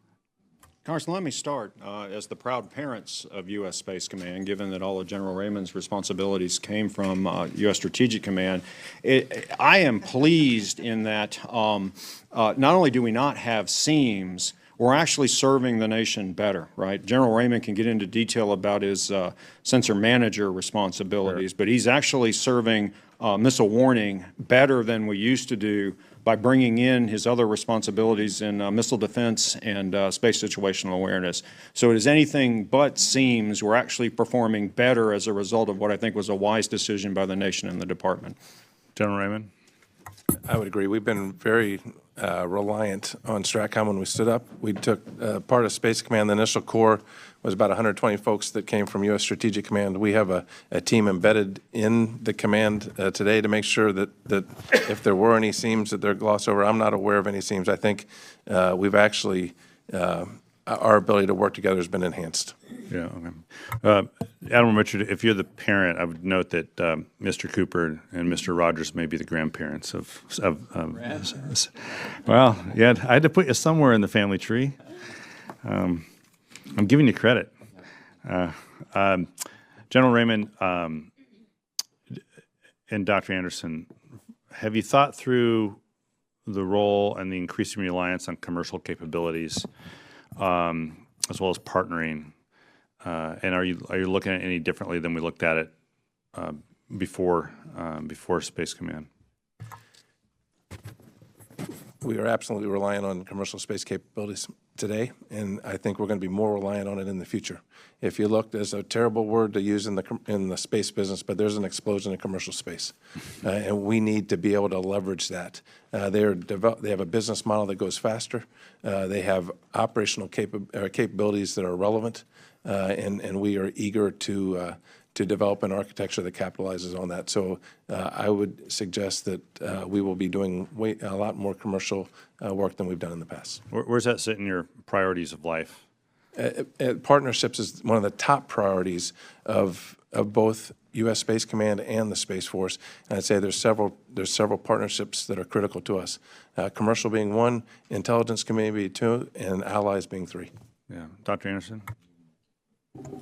Congressman, let me start. As the proud parents of U.S. Space Command, given that all of General Raymond's responsibilities came from U.S. Strategic Command, I am pleased in that not only do we not have seams, we're actually serving the nation better, right? General Raymond can get into detail about his sensor manager responsibilities, but he's actually serving missile warning better than we used to do by bringing in his other responsibilities in missile defense and space situational awareness. So it is anything but seems. We're actually performing better as a result of what I think was a wise decision by the nation and the department. General Raymond? I would agree. We've been very reliant on Stratcom when we stood up. We took part of Space Command. The initial core was about 120 folks that came from U.S. Strategic Command. We have a team embedded in the command today to make sure that if there were any seams that they're glossed over. I'm not aware of any seams. I think we've actually, our ability to work together has been enhanced. Yeah, okay. Admiral Richard, if you're the parent, I would note that Mr. Cooper and Mr. Rogers may be the grandparents of well, yeah, I had to put you somewhere in the family tree. I'm giving you credit. General Raymond and Dr. Anderson, have you thought through the role and the increasing reliance on commercial capabilities, as well as partnering? And are you looking at it any differently than we looked at it before Space Command? We are absolutely reliant on commercial space capabilities today, and I think we're going to be more reliant on it in the future. If you look, there's a terrible word to use in the space business, but there's an explosion in commercial space, and we need to be able to leverage that. They have a business model that goes faster. They have operational capabilities that are relevant, and we are eager to develop an architecture that capitalizes on that. So I would suggest that we will be doing a lot more commercial work than we've done in the past. Where's that sit in your priorities of life? Partnerships is one of the top priorities of both U.S. Space Command and the Space Force. And I'd say there's several partnerships that are critical to us. Commercial being one, intelligence community two, and allies being three. Yeah, Dr. Anderson.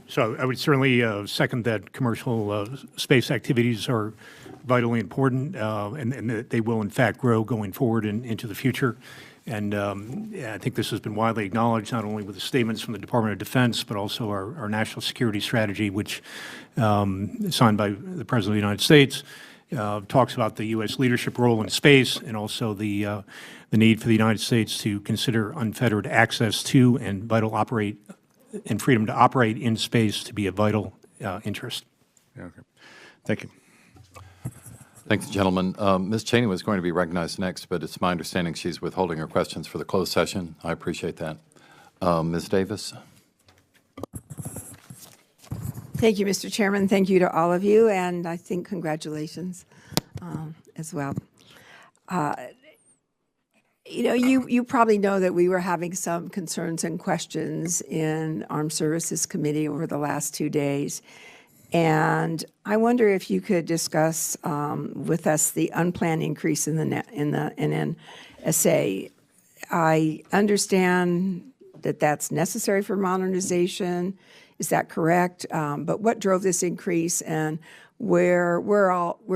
So I would certainly second that commercial space activities are vitally important, and that they will in fact grow going forward and into the future. And I think this has been widely acknowledged, not only with the statements from the Department of Defense, but also our national security strategy, which is signed by the President of the United States, talks about the U.S. leadership role in space, and also the need for the United States to consider unfettered access to and freedom to operate in space to be a vital interest. Yeah, okay. Thank you. Thank you, gentlemen. Ms. Cheney was going to be recognized next, but it's my understanding she's withholding her questions for the closed session. I appreciate that. Ms. Davis. Thank you, Mr. Chairman. Thank you to all of you, and I think congratulations as well. You know, you probably know that we were having some concerns and questions in Armed Services Committee over the last 2 days. And I wonder if you could discuss with us the unplanned increase in the NNSA. I understand that that's necessary for modernization. Is that correct? But what drove this increase, and where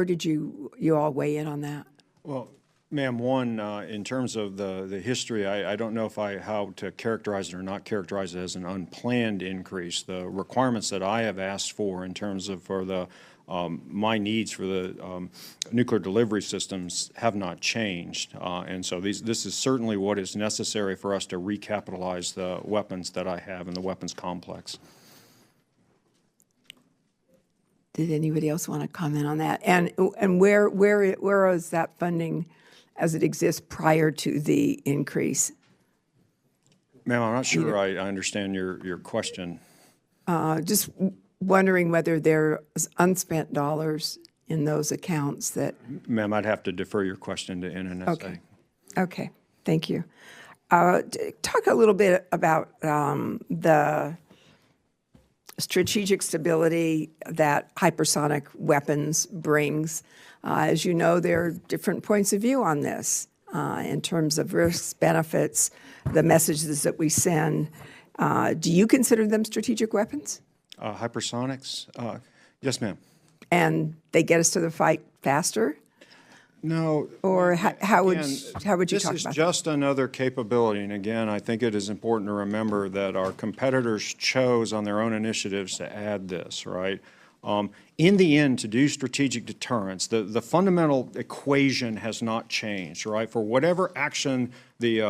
did you all weigh in on that? Well, ma'am, one, in terms of the history, I don't know how to characterize it or not characterize it as an unplanned increase. The requirements that I have asked for in terms of my needs for the nuclear delivery systems have not changed. And so this is certainly what is necessary for us to recapitalize the weapons that I have in the weapons complex. Did anybody else want to comment on that? And where is that funding as it exists prior to the increase? Ma'am, I'm not sure I understand your question. Just wondering whether there's unspent dollars in those accounts that... Ma'am, I'd have to defer your question to NNSA. Okay, thank you. Talk a little bit about the strategic stability that hypersonic weapons brings. As you know, there are different points of view on this in terms of risks, benefits, the messages that we send. Do you consider them strategic weapons? Hypersonics? Yes, ma'am. And they get us to the fight faster? No. Or how would you talk about that? This is just another capability. And again, I think it is important to remember that our competitors chose on their own initiatives to add this, right? In the end, to do strategic deterrence, the fundamental equation has not changed, right? For whatever action the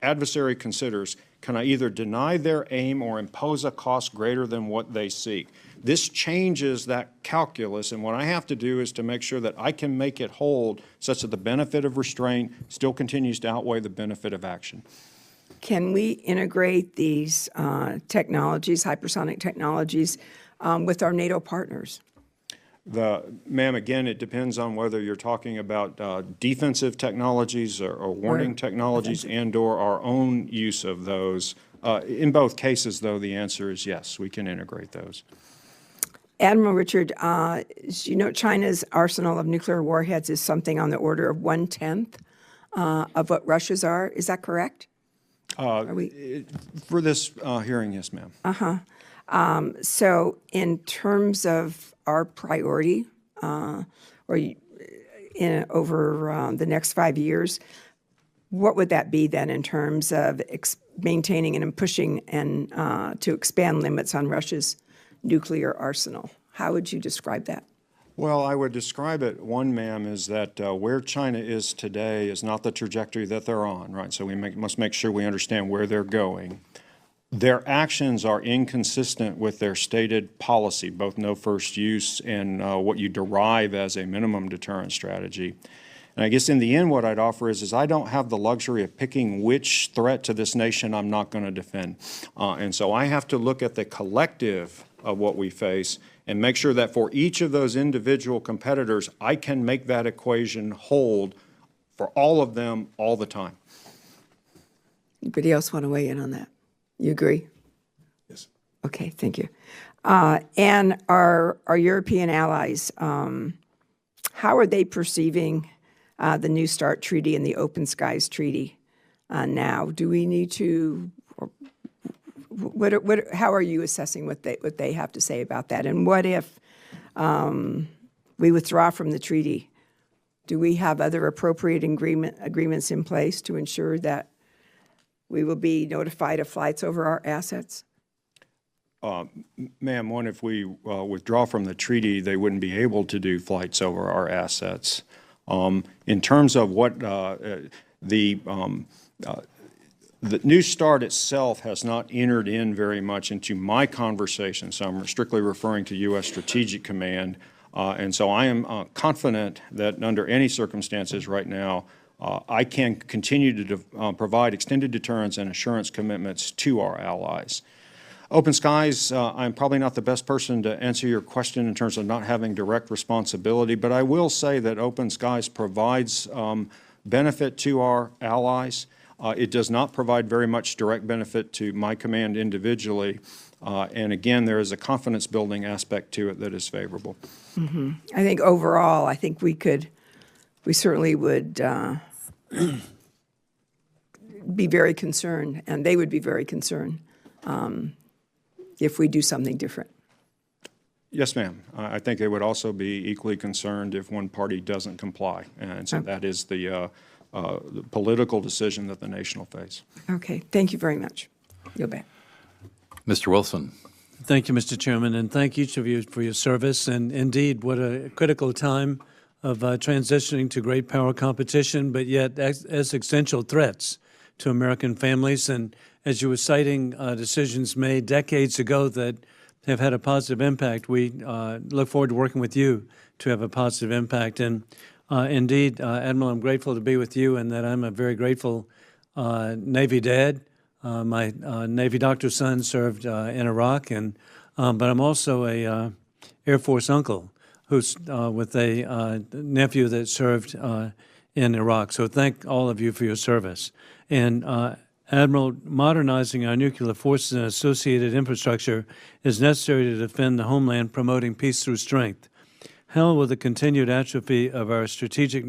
adversary considers, can I either deny their aim or impose a cost greater than what they seek? This changes that calculus, and what I have to do is to make sure that I can make it hold such that the benefit of restraint still continues to outweigh the benefit of action. Can we integrate these technologies, hypersonic technologies, with our NATO partners? Ma'am, again, it depends on whether you're talking about defensive technologies or warning technologies and/or our own use of those. In both cases, though, the answer is yes, we can integrate those. Admiral Richard, you know China's arsenal of nuclear warheads is something on the order of 1/10 of what Russia's are. Is that correct? For this hearing, yes, ma'am. So in terms of our priority, over the next 5 years, what would that be then in terms of maintaining and pushing and to expand limits on Russia's nuclear arsenal? How would you describe that? Well, I would describe it, one, ma'am, is that where China is today is not the trajectory that they're on, right? So we must make sure we understand where they're going. Their actions are inconsistent with their stated policy, both no first use and what you derive as a minimum deterrent strategy. And I guess in the end what I'd offer is I don't have the luxury of picking which threat to this nation I'm not going to defend. And so I have to look at the collective of what we face and make sure that for each of those individual competitors, I can make that equation hold for all of them all the time. Anybody else want to weigh in on that? You agree? Yes. Okay, thank you. And our European allies, how are they perceiving the New START Treaty and the Open Skies Treaty now? Do we need to, how are you assessing what they have to say about that? And what if we withdraw from the treaty? Do we have other appropriate agreements in place to ensure that we will be notified of flights over our assets? Ma'am, one, if we withdraw from the treaty, they wouldn't be able to do flights over our assets. In terms of what the New START itself has not entered in very much into my conversation, so I'm strictly referring to U.S. Strategic Command. And so I am confident that under any circumstances right now, I can continue to provide extended deterrence and assurance commitments to our allies. Open Skies, I'm probably not the best person to answer your question in terms of not having direct responsibility, but I will say that Open Skies provides benefit to our allies. It does not provide very much direct benefit to my command individually. And again, there is a confidence building aspect to it that is favorable. Mm-hmm. I think overall, I think we certainly would be very concerned, and they would be very concerned if we do something different. Yes, ma'am. I think they would also be equally concerned if one party doesn't comply. And so that is the political decision that the nation will face. Okay. Thank you very much. Yield back. Mr. Wilson. Thank you, Mr. Chairman, and thank each of you for your service. And indeed, what a critical time of transitioning to great power competition, but yet existential threats to American families. And as you were citing decisions made decades ago that have had a positive impact, we look forward to working with you to have a positive impact. And indeed, Admiral, I'm grateful to be with you and that I'm a very grateful Navy dad. My Navy doctor son served in Iraq, but I'm also a Air Force uncle who's with a nephew that served in Iraq. So thank all of you for your service. And Admiral, modernizing our nuclear forces and associated infrastructure is necessary to defend the homeland, promoting peace through strength. How will the continued atrophy of our strategic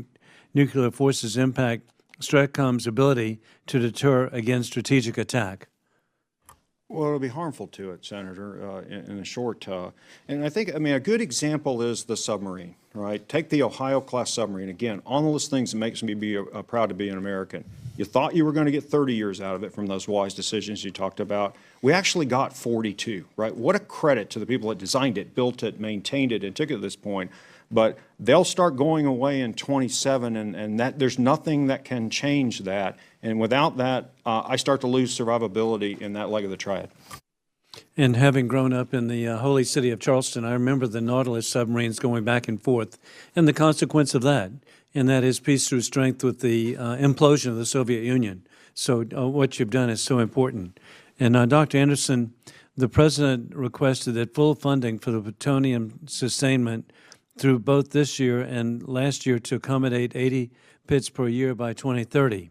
nuclear forces impact Stratcom's ability to deter against strategic attack? Well, it'll be harmful to it, Senator, in the short. And I think, a good example is the submarine, right? Take the Ohio-class submarine. Again, on the list of things that makes me be proud to be an American. You thought you were going to get 30 years out of it from those wise decisions you talked about. We actually got 42, right? What a credit to the people that designed it, built it, maintained it, and took it to this point. But they'll start going away in 27, and that there's nothing that can change that. And without that, I start to lose survivability in that leg of the triad. And having grown up in the holy city of Charleston, I remember the Nautilus submarines going back and forth, and the consequence of that, and that is peace through strength with the implosion of the Soviet Union. So what you've done is so important. And Dr. Anderson, the President requested that full funding for the plutonium sustainment through both this year and last year to accommodate 80 pits per year by 2030.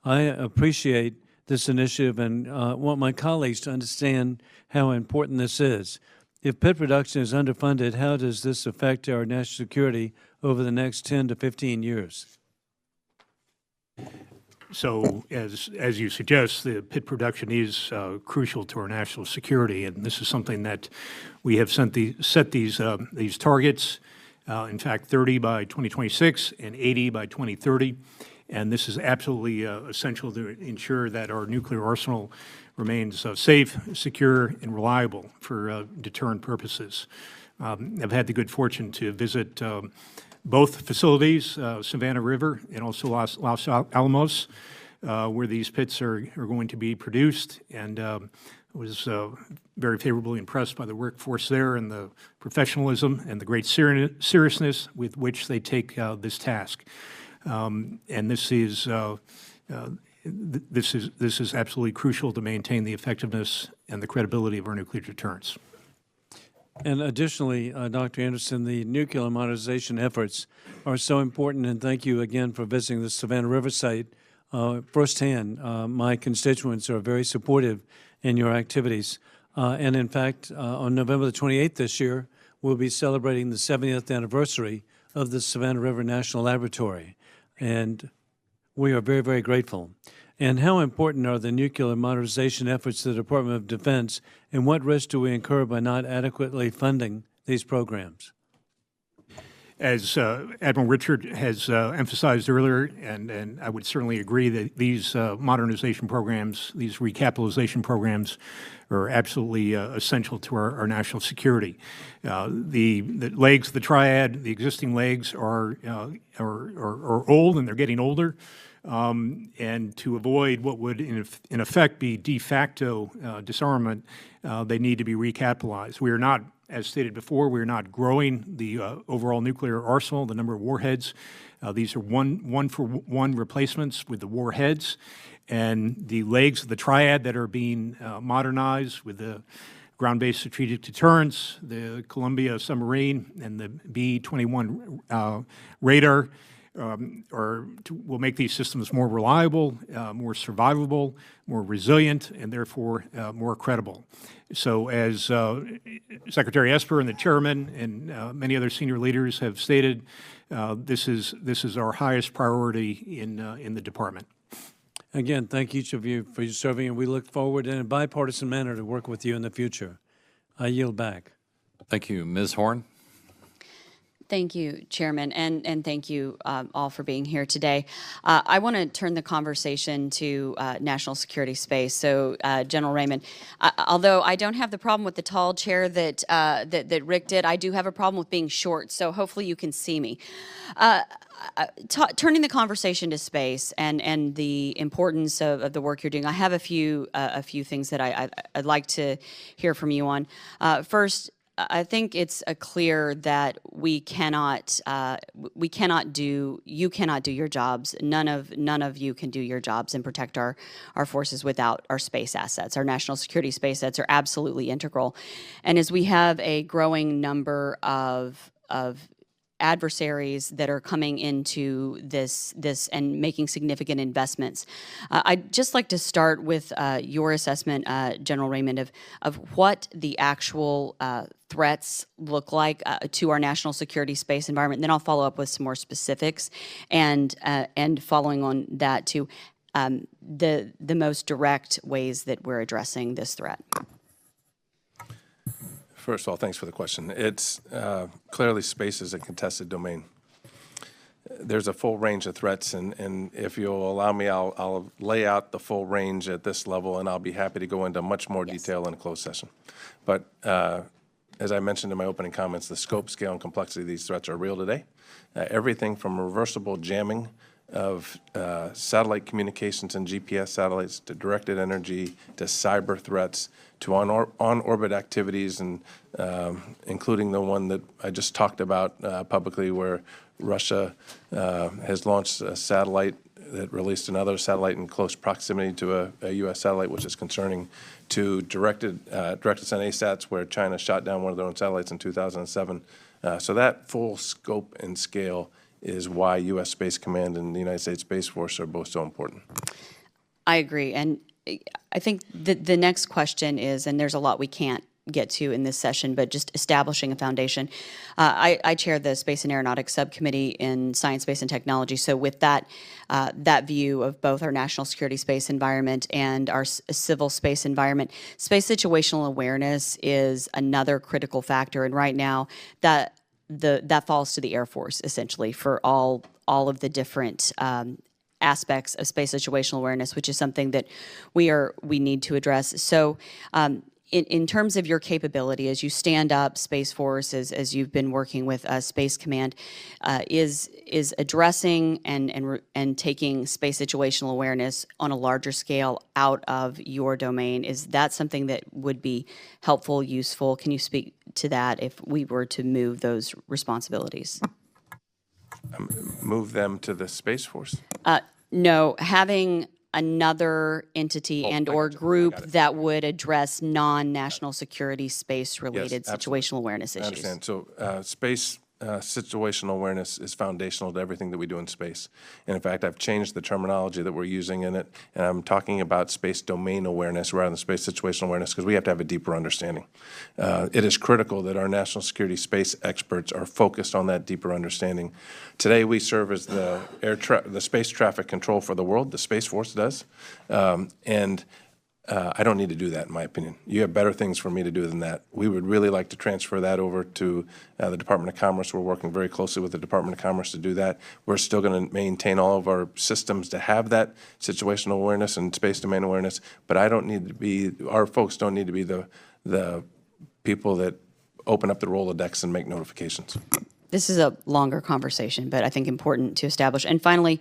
I appreciate this initiative and want my colleagues to understand how important this is. If pit production is underfunded, how does this affect our national security over the next 10 to 15 years? So as you suggest, the pit production is crucial to our national security, and this is something that we have set these targets. In fact, 30 by 2026 and 80 by 2030. And this is absolutely essential to ensure that our nuclear arsenal remains safe, secure, and reliable for deterrent purposes. I've had the good fortune to visit both facilities, Savannah River and also Los Alamos, where these pits are going to be produced, and was very favorably impressed by the workforce there and the professionalism and the great seriousness with which they take this task. And this is absolutely crucial to maintain the effectiveness and the credibility of our nuclear deterrents. And additionally, Dr. Anderson, the nuclear modernization efforts are so important, and thank you again for visiting the Savannah River site firsthand. My constituents are very supportive in your activities. And in fact, on November the 28th this year, we'll be celebrating the 70th anniversary of the Savannah River National Laboratory. And we are very, very grateful. And how important are the nuclear modernization efforts to the Department of Defense, and what risks do we incur by not adequately funding these programs? As Admiral Richard has emphasized earlier, and I would certainly agree that these modernization programs, these recapitalization programs, are absolutely essential to our national security. The legs of the triad, the existing legs are old, and they're getting older. And to avoid what would in effect be de facto disarmament, they need to be recapitalized. We are not, as stated before, we are not growing the overall nuclear arsenal, the number of warheads. These are one-for-one replacements with the warheads, and the legs of the triad that are being modernized with the ground-based strategic deterrents, the Columbia submarine, and the B-21 radar will make these systems more reliable, more survivable, more resilient, and therefore more credible. So as Secretary Esper and the chairman and many other senior leaders have stated, this is our highest priority in the department. Again, thank each of you for your serving, and we look forward in a bipartisan manner to work with you in the future. I yield back. Thank you. Ms. Horn. Thank you, Chairman, and thank you all for being here today. I want to turn the conversation to national security space. So, General Raymond, although I don't have the problem with the tall chair that Rick did, I do have a problem with being short. So hopefully you can see me. Turning the conversation to space and the importance of the work you're doing, I have a few things that I'd like to hear from you on. First, I think it's clear that you cannot do your jobs. None of you can do your jobs and protect our forces without our space assets. Our national security space assets are absolutely integral. And as we have a growing number of adversaries that are coming into this and making significant investments. I'd just like to start with your assessment, General Raymond, of what the actual threats look like to our national security space environment. And then I'll follow up with some more specifics, and following on that to the most direct ways that we're addressing this threat. First of all, thanks for the question. It's clearly space is a contested domain. there's a full range of threats, and if you'll allow me, I'll lay out the full range at this level, and I'll be happy to go into much more detail in a closed session. But as I mentioned in my opening comments, the scope, scale, and complexity of these threats are real today. Everything from reversible jamming of satellite communications and GPS satellites to directed energy to cyber threats to on-orbit activities, and including the one that I just talked about publicly, where Russia has launched a satellite that released another satellite in close proximity to a U.S. satellite, which is concerning, to directed send ASATs, where China shot down one of their own satellites in 2007. So that full scope and scale is why U.S. Space Command and the United States Space Force are both so important. I agree. And I think the next question is, and there's a lot we can't get to in this session, but just establishing a foundation. I chair the Space and Aeronautics Subcommittee in Science, Space, and Technology. So with that, that view of both our national security space environment and our civil space environment, space situational awareness is another critical factor. And right now, that falls to the Air Force, essentially, for all of the different aspects of space situational awareness, which is something that we need to address. So in terms of your capability, as you stand up Space Force, as you've been working with Space Command, is addressing and taking space situational awareness on a larger scale out of your domain, is that something that would be helpful, useful? Can you speak to that if we were to move those responsibilities? Move them to the Space Force? No, having another entity and or group that would address non-national security space-related situational awareness issues. I understand. So space situational awareness is foundational to everything that we do in space. And in fact, I've changed the terminology that we're using in it, and I'm talking about space domain awareness rather than space situational awareness, because we have to have a deeper understanding. It is critical that our national security space experts are focused on that deeper understanding. Today, we serve as the space traffic control for the world. The Space Force does, I don't need to do that, in my opinion. You have better things for me to do than that. We would really like to transfer that over to the Department of Commerce. We're working very closely with the Department of Commerce to do that. We're still going to maintain all of our systems to have that situational awareness and space domain awareness, but I don't need to be, our folks don't need to be the people that open up the Rolodex and make notifications. This is a longer conversation, but I think important to establish. And finally,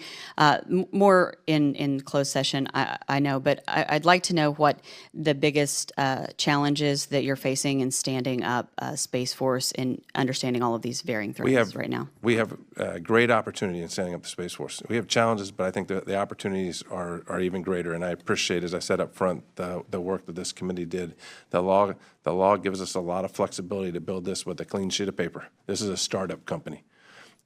more in closed session, I know, but I'd like to know what the biggest challenges that you're facing in standing up Space Force and understanding all of these varying threats right now. We have a great opportunity in standing up the Space Force. We have challenges, but I think the opportunities are even greater. And I appreciate, as I said up front, the work that this committee did. The law gives us a lot of flexibility to build this with a clean sheet of paper. This is a startup company,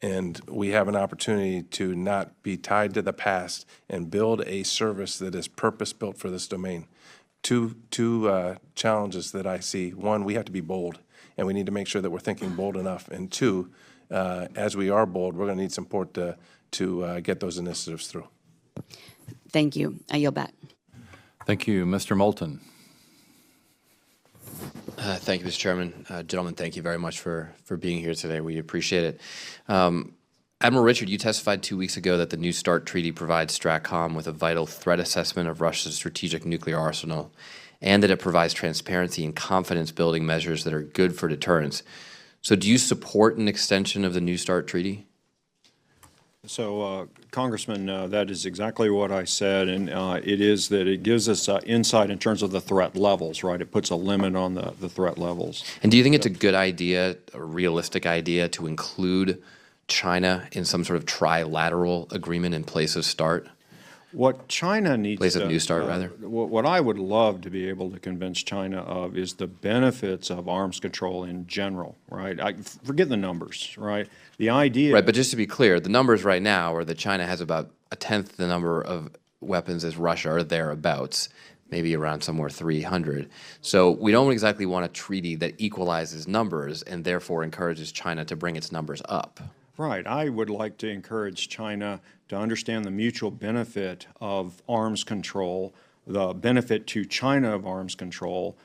and we have an opportunity to not be tied to the past and build a service that is purpose-built for this domain. Two challenges that I see. One, we have to be bold, and we need to make sure that we're thinking bold enough. And two, as we are bold, we're going to need support to get those initiatives through. Thank you. I yield back. Thank you. Mr. Moulton. Thank you, Mr. Chairman. Gentlemen, thank you very much for being here today. We appreciate it. Admiral Richard, you testified 2 weeks ago that the New START Treaty provides Stratcom with a vital threat assessment of Russia's strategic nuclear arsenal, and that it provides transparency and confidence-building measures that are good for deterrence. So do you support an extension of the New START Treaty? So, Congressman, that is exactly what I said, and it is that it gives us insight in terms of the threat levels, right? It puts a limit on the threat levels. And do you think it's a good idea, a realistic idea, to include China in some sort of trilateral agreement in place of START? What China needs place of New START, rather. What I would love to be able to convince China of is the benefits of arms control in general, right? Forget the numbers, right? The idea... Right, but just to be clear, the numbers right now are that China has about a tenth the number of weapons as Russia, or thereabouts, maybe around somewhere 300. So we don't exactly want a treaty that equalizes numbers and therefore encourages China to bring its numbers up. Right. I would like to encourage China to understand the mutual benefit of arms control, the benefit to China of arms control,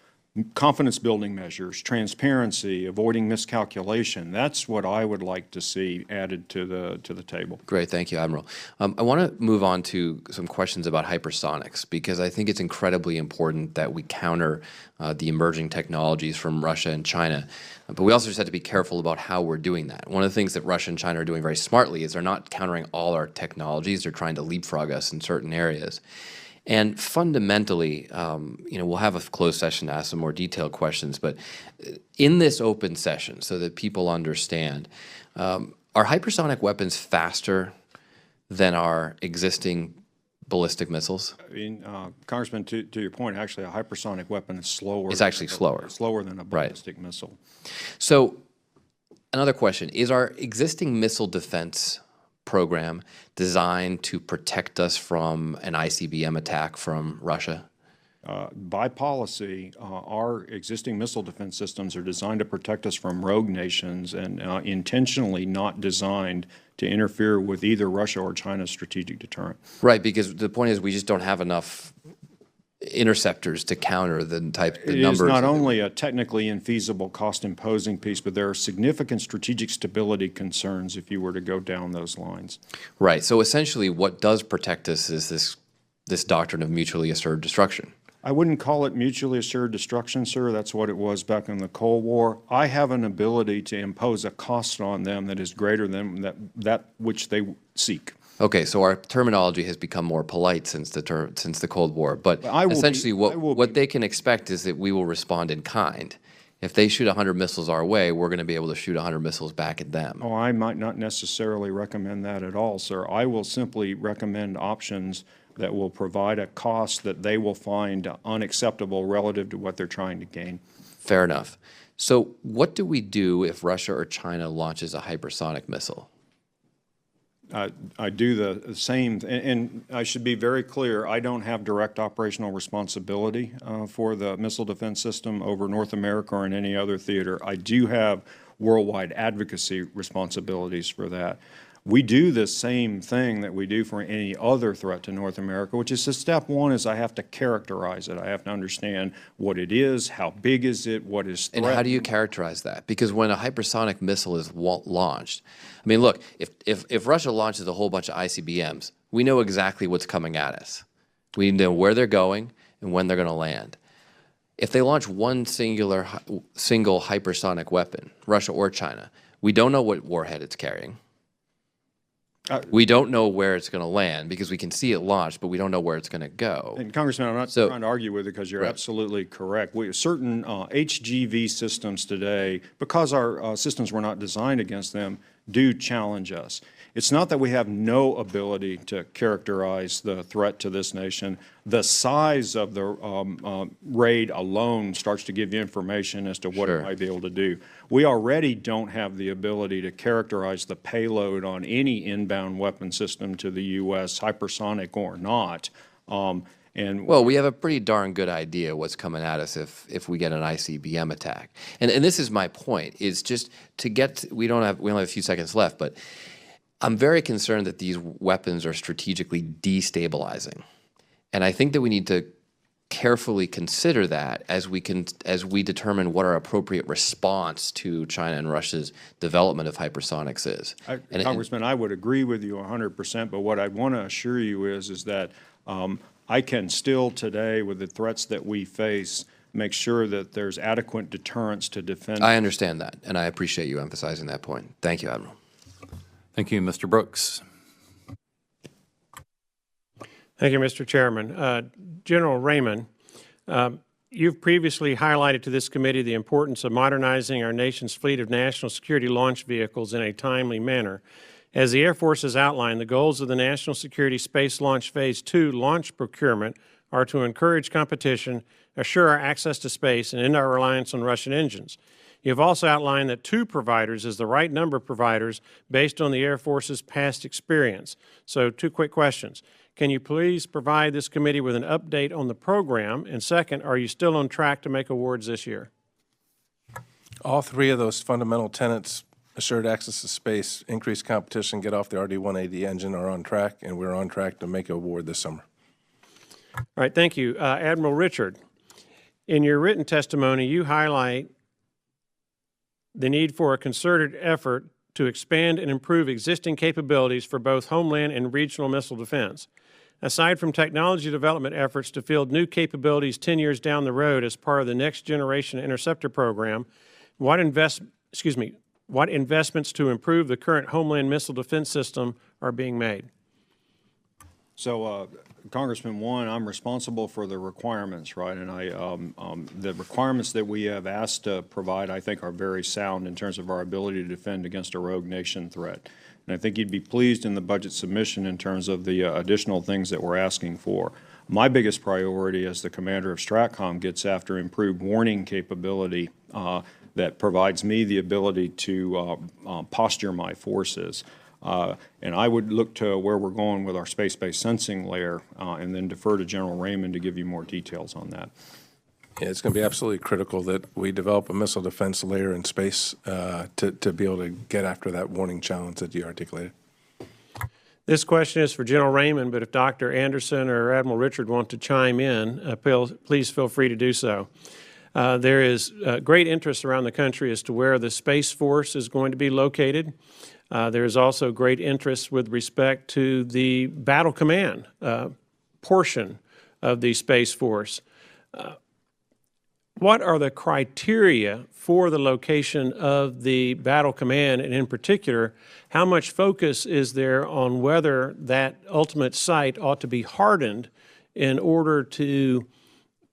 confidence building measures, transparency, avoiding miscalculation. That's what I would like to see added to the table. Great, thank you, Admiral. I want to move on to some questions about hypersonics, because I think it's incredibly important that we counter the emerging technologies from Russia and China. But we also just have to be careful about how we're doing that. One of the things that Russia and China are doing very smartly is they're not countering all our technologies. They're trying to leapfrog us in certain areas. And fundamentally, we'll have a closed session to ask some more detailed questions, but in this open session, so that people understand, are hypersonic weapons faster than our existing ballistic missiles? I mean, Congressman, to your point, actually, a hypersonic weapon is slower. It's actually slower. Slower than a ballistic missile. So, another question, is our existing missile defense program designed to protect us from an ICBM attack from Russia? By policy, our existing missile defense systems are designed to protect us from rogue nations and intentionally not designed to interfere with either Russia or China's strategic deterrent. Right, because the point is we just don't have enough interceptors to counter the numbers. It is not only a technically infeasible, cost-imposing piece, but there are significant strategic stability concerns if you were to go down those lines. Right. So essentially what does protect us is this doctrine of mutually assured destruction. I wouldn't call it mutually assured destruction, sir. That's what it was back in the Cold War. I have an ability to impose a cost on them that is greater than that which they seek. Okay, so our terminology has become more polite since the Cold War, but essentially what they can expect is that we will respond in kind. If they shoot 100 missiles our way, we're going to be able to shoot 100 missiles back at them. Oh, I might not necessarily recommend that at all, sir. I will simply recommend options that will provide a cost that they will find unacceptable relative to what they're trying to gain. Fair enough. So what do we do if Russia or China launches a hypersonic missile? I do the same, and I should be very clear, I don't have direct operational responsibility for the missile defense system over North America or in any other theater. I do have worldwide advocacy responsibilities for that. We do the same thing that we do for any other threat to North America, which is step one is I have to characterize it. I have to understand what it is, how big is it, what is threatened. And how do you characterize that? Because when a hypersonic missile is launched, I mean, look, if Russia launches a whole bunch of ICBMs, we know exactly what's coming at us. We know where they're going and when they're going to land. If they launch one single hypersonic weapon, Russia or China, we don't know what warhead it's carrying. We don't know where it's going to land because we can see it launched, but we don't know where it's going to go. And Congressman, I'm not trying to argue with it because you're absolutely correct. Certain HGV systems today, because our systems were not designed against them, do challenge us. It's not that we have no ability to characterize the threat to this nation. The size of the raid alone starts to give you information as to what it might be able to do. We already don't have the ability to characterize the payload on any inbound weapon system to the U.S., hypersonic or not. Well, we have a pretty darn good idea what's coming at us if we get an ICBM attack. And this is my point, is just to get, we only have a few seconds left, but I'm very concerned that these weapons are strategically destabilizing. And I think that we need to carefully consider that as we determine what our appropriate response to China and Russia's development of hypersonics is. Congressman, I would agree with you 100%, but what I want to assure you is that I can still today, with the threats that we face, make sure that there's adequate deterrence to defend. I understand that, and I appreciate you emphasizing that point. Thank you, Admiral. Thank you, Mr. Brooks. Thank you, Mr. Chairman. General Raymond, you've previously highlighted to this committee the importance of modernizing our nation's fleet of national security launch vehicles in a timely manner. As the Air Force has outlined, the goals of the National Security Space Launch Phase 2 launch procurement are to encourage competition, assure our access to space, and end our reliance on Russian engines. You've also outlined that 2 providers is the right number of providers based on the Air Force's past experience. So 2 quick questions. Can you please provide this committee with an update on the program? And second, are you still on track to make awards this year? All 3 of those fundamental tenets, assured access to space, increased competition, get off the RD-180 engine, are on track, and we're on track to make an award this summer. All right, thank you. Admiral Richard, In your written testimony, you highlight the need for a concerted effort to expand and improve existing capabilities for both homeland and regional missile defense. Aside from technology development efforts to field new capabilities 10 years down the road as part of the Next Generation Interceptor program, what investments to improve the current homeland missile defense system are being made? So, Congressman, one, I'm responsible for the requirements, right? And the requirements that we have asked to provide, I think, are very sound in terms of our ability to defend against a rogue nation threat. And I think you'd be pleased in the budget submission in terms of the additional things that we're asking for. My biggest priority as the commander of Stratcom gets after improved warning capability that provides me the ability to posture my forces. And I would look to where we're going with our space-based sensing layer and then defer to General Raymond to give you more details on that. Yeah, it's going to be absolutely critical that we develop a missile defense layer in space to be able to get after that warning challenge that you articulated. This question is for General Raymond, but if Dr. Anderson or Admiral Richard want to chime in, please feel free to do so. There is great interest around the country as to where the Space Force is going to be located. There is also great interest with respect to the Battle Command portion of the Space Force. What are the criteria for the location of the Battle Command, and in particular, how much focus is there on whether that ultimate site ought to be hardened in order to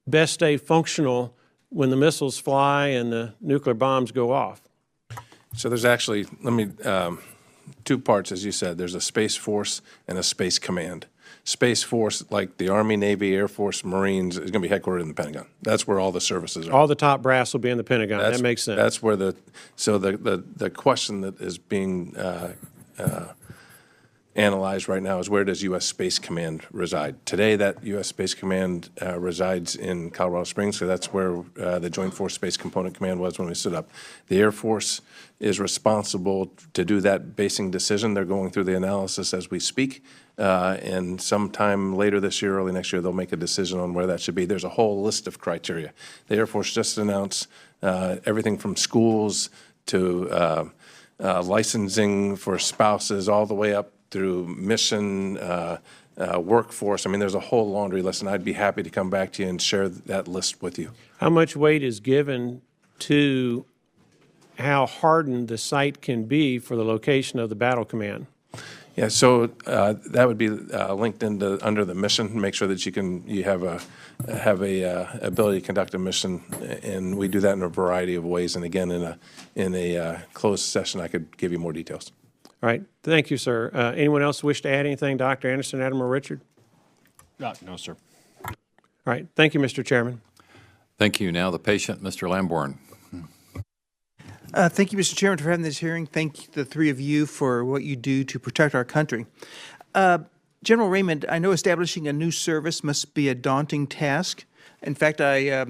best stay functional when the missiles fly and the nuclear bombs go off? So there's actually, two parts, as you said. There's a Space Force and a Space Command. Space Force, like the Army, Navy, Air Force, Marines, is going to be headquartered in the Pentagon. That's where all the services are. All the top brass will be in the Pentagon. That makes sense. That's where the question that is being analyzed right now is where does U.S. Space Command reside? Today, that U.S. Space Command resides in Colorado Springs, so that's where the Joint Force Space Component Command was when we stood up. The Air Force is responsible to do that basing decision. They're going through the analysis as we speak, and sometime later this year, early next year, they'll make a decision on where that should be. There's a whole list of criteria. The Air Force just announced everything from schools to licensing for spouses all the way up through mission, workforce. I mean, there's a whole laundry list, and I'd be happy to come back to you and share that list with you. How much weight is given to how hardened the site can be for the location of the Battle Command? Yeah, so that would be linked into under the mission. Make sure that you have a ability to conduct a mission, and we do that in a variety of ways. And again, in a closed session, I could give you more details. All right. Thank you, sir. Anyone else wish to add anything? Dr. Anderson, Admiral Richard? No, sir. All right. Thank you, Mr. Chairman. Thank you. Now the patient, Mr. Lamborn. Thank you, Mr. Chairman, for having this hearing. Thank the three of you for what you do to protect our country. General Raymond, I know establishing a new service must be a daunting task. In fact, I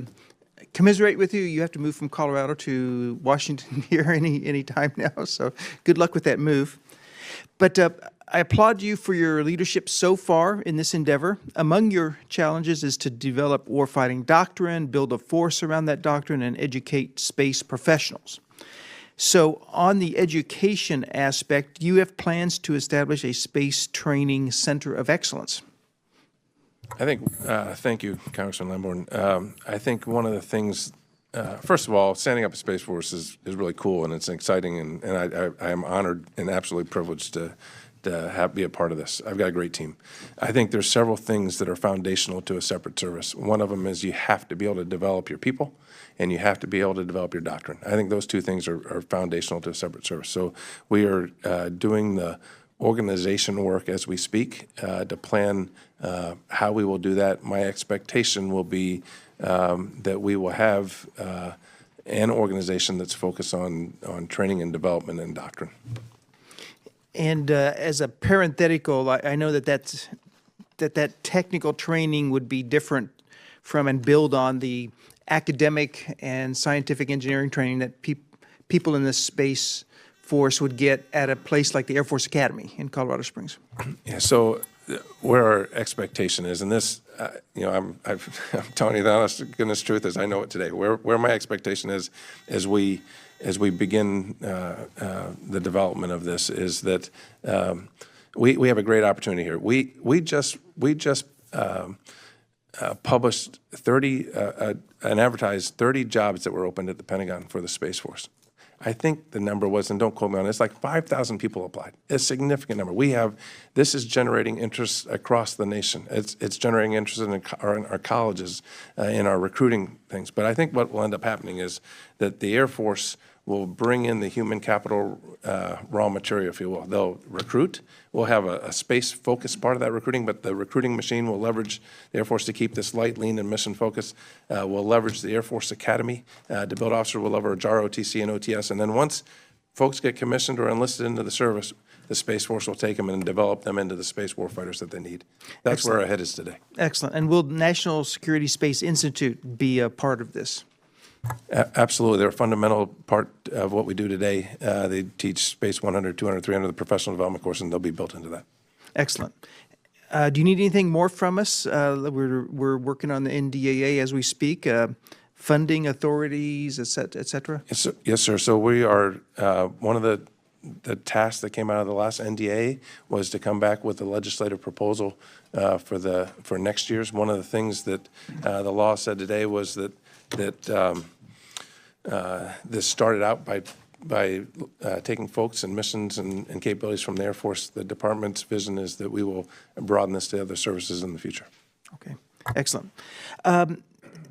commiserate with you. You have to move from Colorado to Washington here any time now, so good luck with that move. But I applaud you for your leadership so far in this endeavor. Among your challenges is to develop warfighting doctrine, build a force around that doctrine, and educate space professionals. So on the education aspect, do you have plans to establish a space training center of excellence? I think, thank you, Congressman Lamborn. I think one of the things, first of all, standing up a Space Force is really cool, and it's exciting, and I am honored and absolutely privileged to be a part of this. I've got a great team. I think there's several things that are foundational to a separate service. One of them is you have to be able to develop your people, and you have to be able to develop your doctrine. I think those two things are foundational to a separate service. So we are doing the organization work as we speak to plan how we will do that. My expectation will be that we will have an organization that's focused on training and development and doctrine. And as a parenthetical, I know that technical training would be different from and build on the academic and scientific engineering training that people in the Space Force would get at a place like the Air Force Academy in Colorado Springs. Yeah, so where our expectation is, and this, I'm telling you the honest to goodness truth as I know it today. Where my expectation is, as we begin the development of this, is that we have a great opportunity here. We just published 30 and advertised 30 jobs that were opened at the Pentagon for the Space Force. I think the number was, and don't quote me on it, it's like 5,000 people applied. It's a significant number. This is generating interest across the nation. It's generating interest in our colleges, in our recruiting things. But I think what will end up happening is that the Air Force will bring in the human capital raw material, if you will. They'll recruit. We'll have a space-focused part of that recruiting, but the recruiting machine will leverage the Air Force to keep this light, lean, and mission-focused. We'll leverage the Air Force Academy to build officers. We'll leverage ROTC and OTS. And then once folks get commissioned or enlisted into the service, the Space Force will take them and develop them into the space warfighters that they need. That's where our head is today. Excellent. And will National Security Space Institute be a part of this? Absolutely. They're a fundamental part of what we do today. They teach Space 100, 200, 300, the professional development course, and they'll be built into that. Excellent. Do you need anything more from us? We're working on the NDAA as we speak, funding authorities, et cetera? Yes, sir. So we are, one of the tasks that came out of the last NDAA was to come back with a legislative proposal for next year's. One of the things that the law said today was that this started out by taking folks and missions and capabilities from the Air Force. The department's vision is that we will broaden this to other services in the future. Okay, excellent.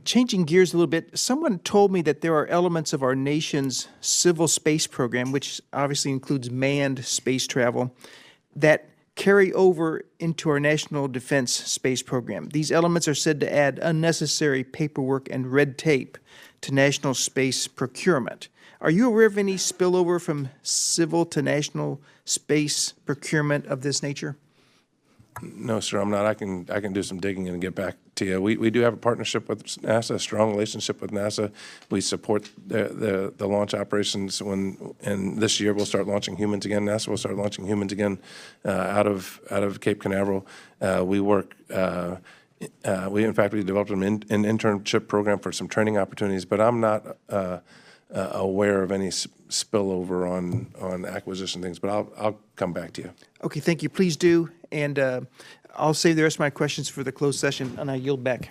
Changing gears a little bit, someone told me that there are elements of our nation's civil space program, which obviously includes manned space travel, that carry over into our national defense space program. These elements are said to add unnecessary paperwork and red tape to national space procurement. Are you aware of any spillover from civil to national space procurement of this nature? No, sir, I'm not. I can do some digging and get back to you. We do have a partnership with NASA, a strong relationship with NASA. We support the launch operations and this year we'll start launching humans again. NASA will start launching humans again out of Cape Canaveral. We work. In fact, we developed an internship program for some training opportunities, but I'm not aware of any spillover on acquisition things, but I'll come back to you. Okay, thank you. Please do, and I'll save the rest of my questions for the closed session, and I yield back.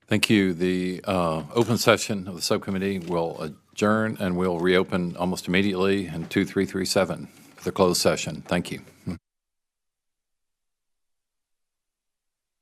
Thank you. The open session of the subcommittee will adjourn, and we'll reopen almost immediately in 2337 for the closed session. Thank you.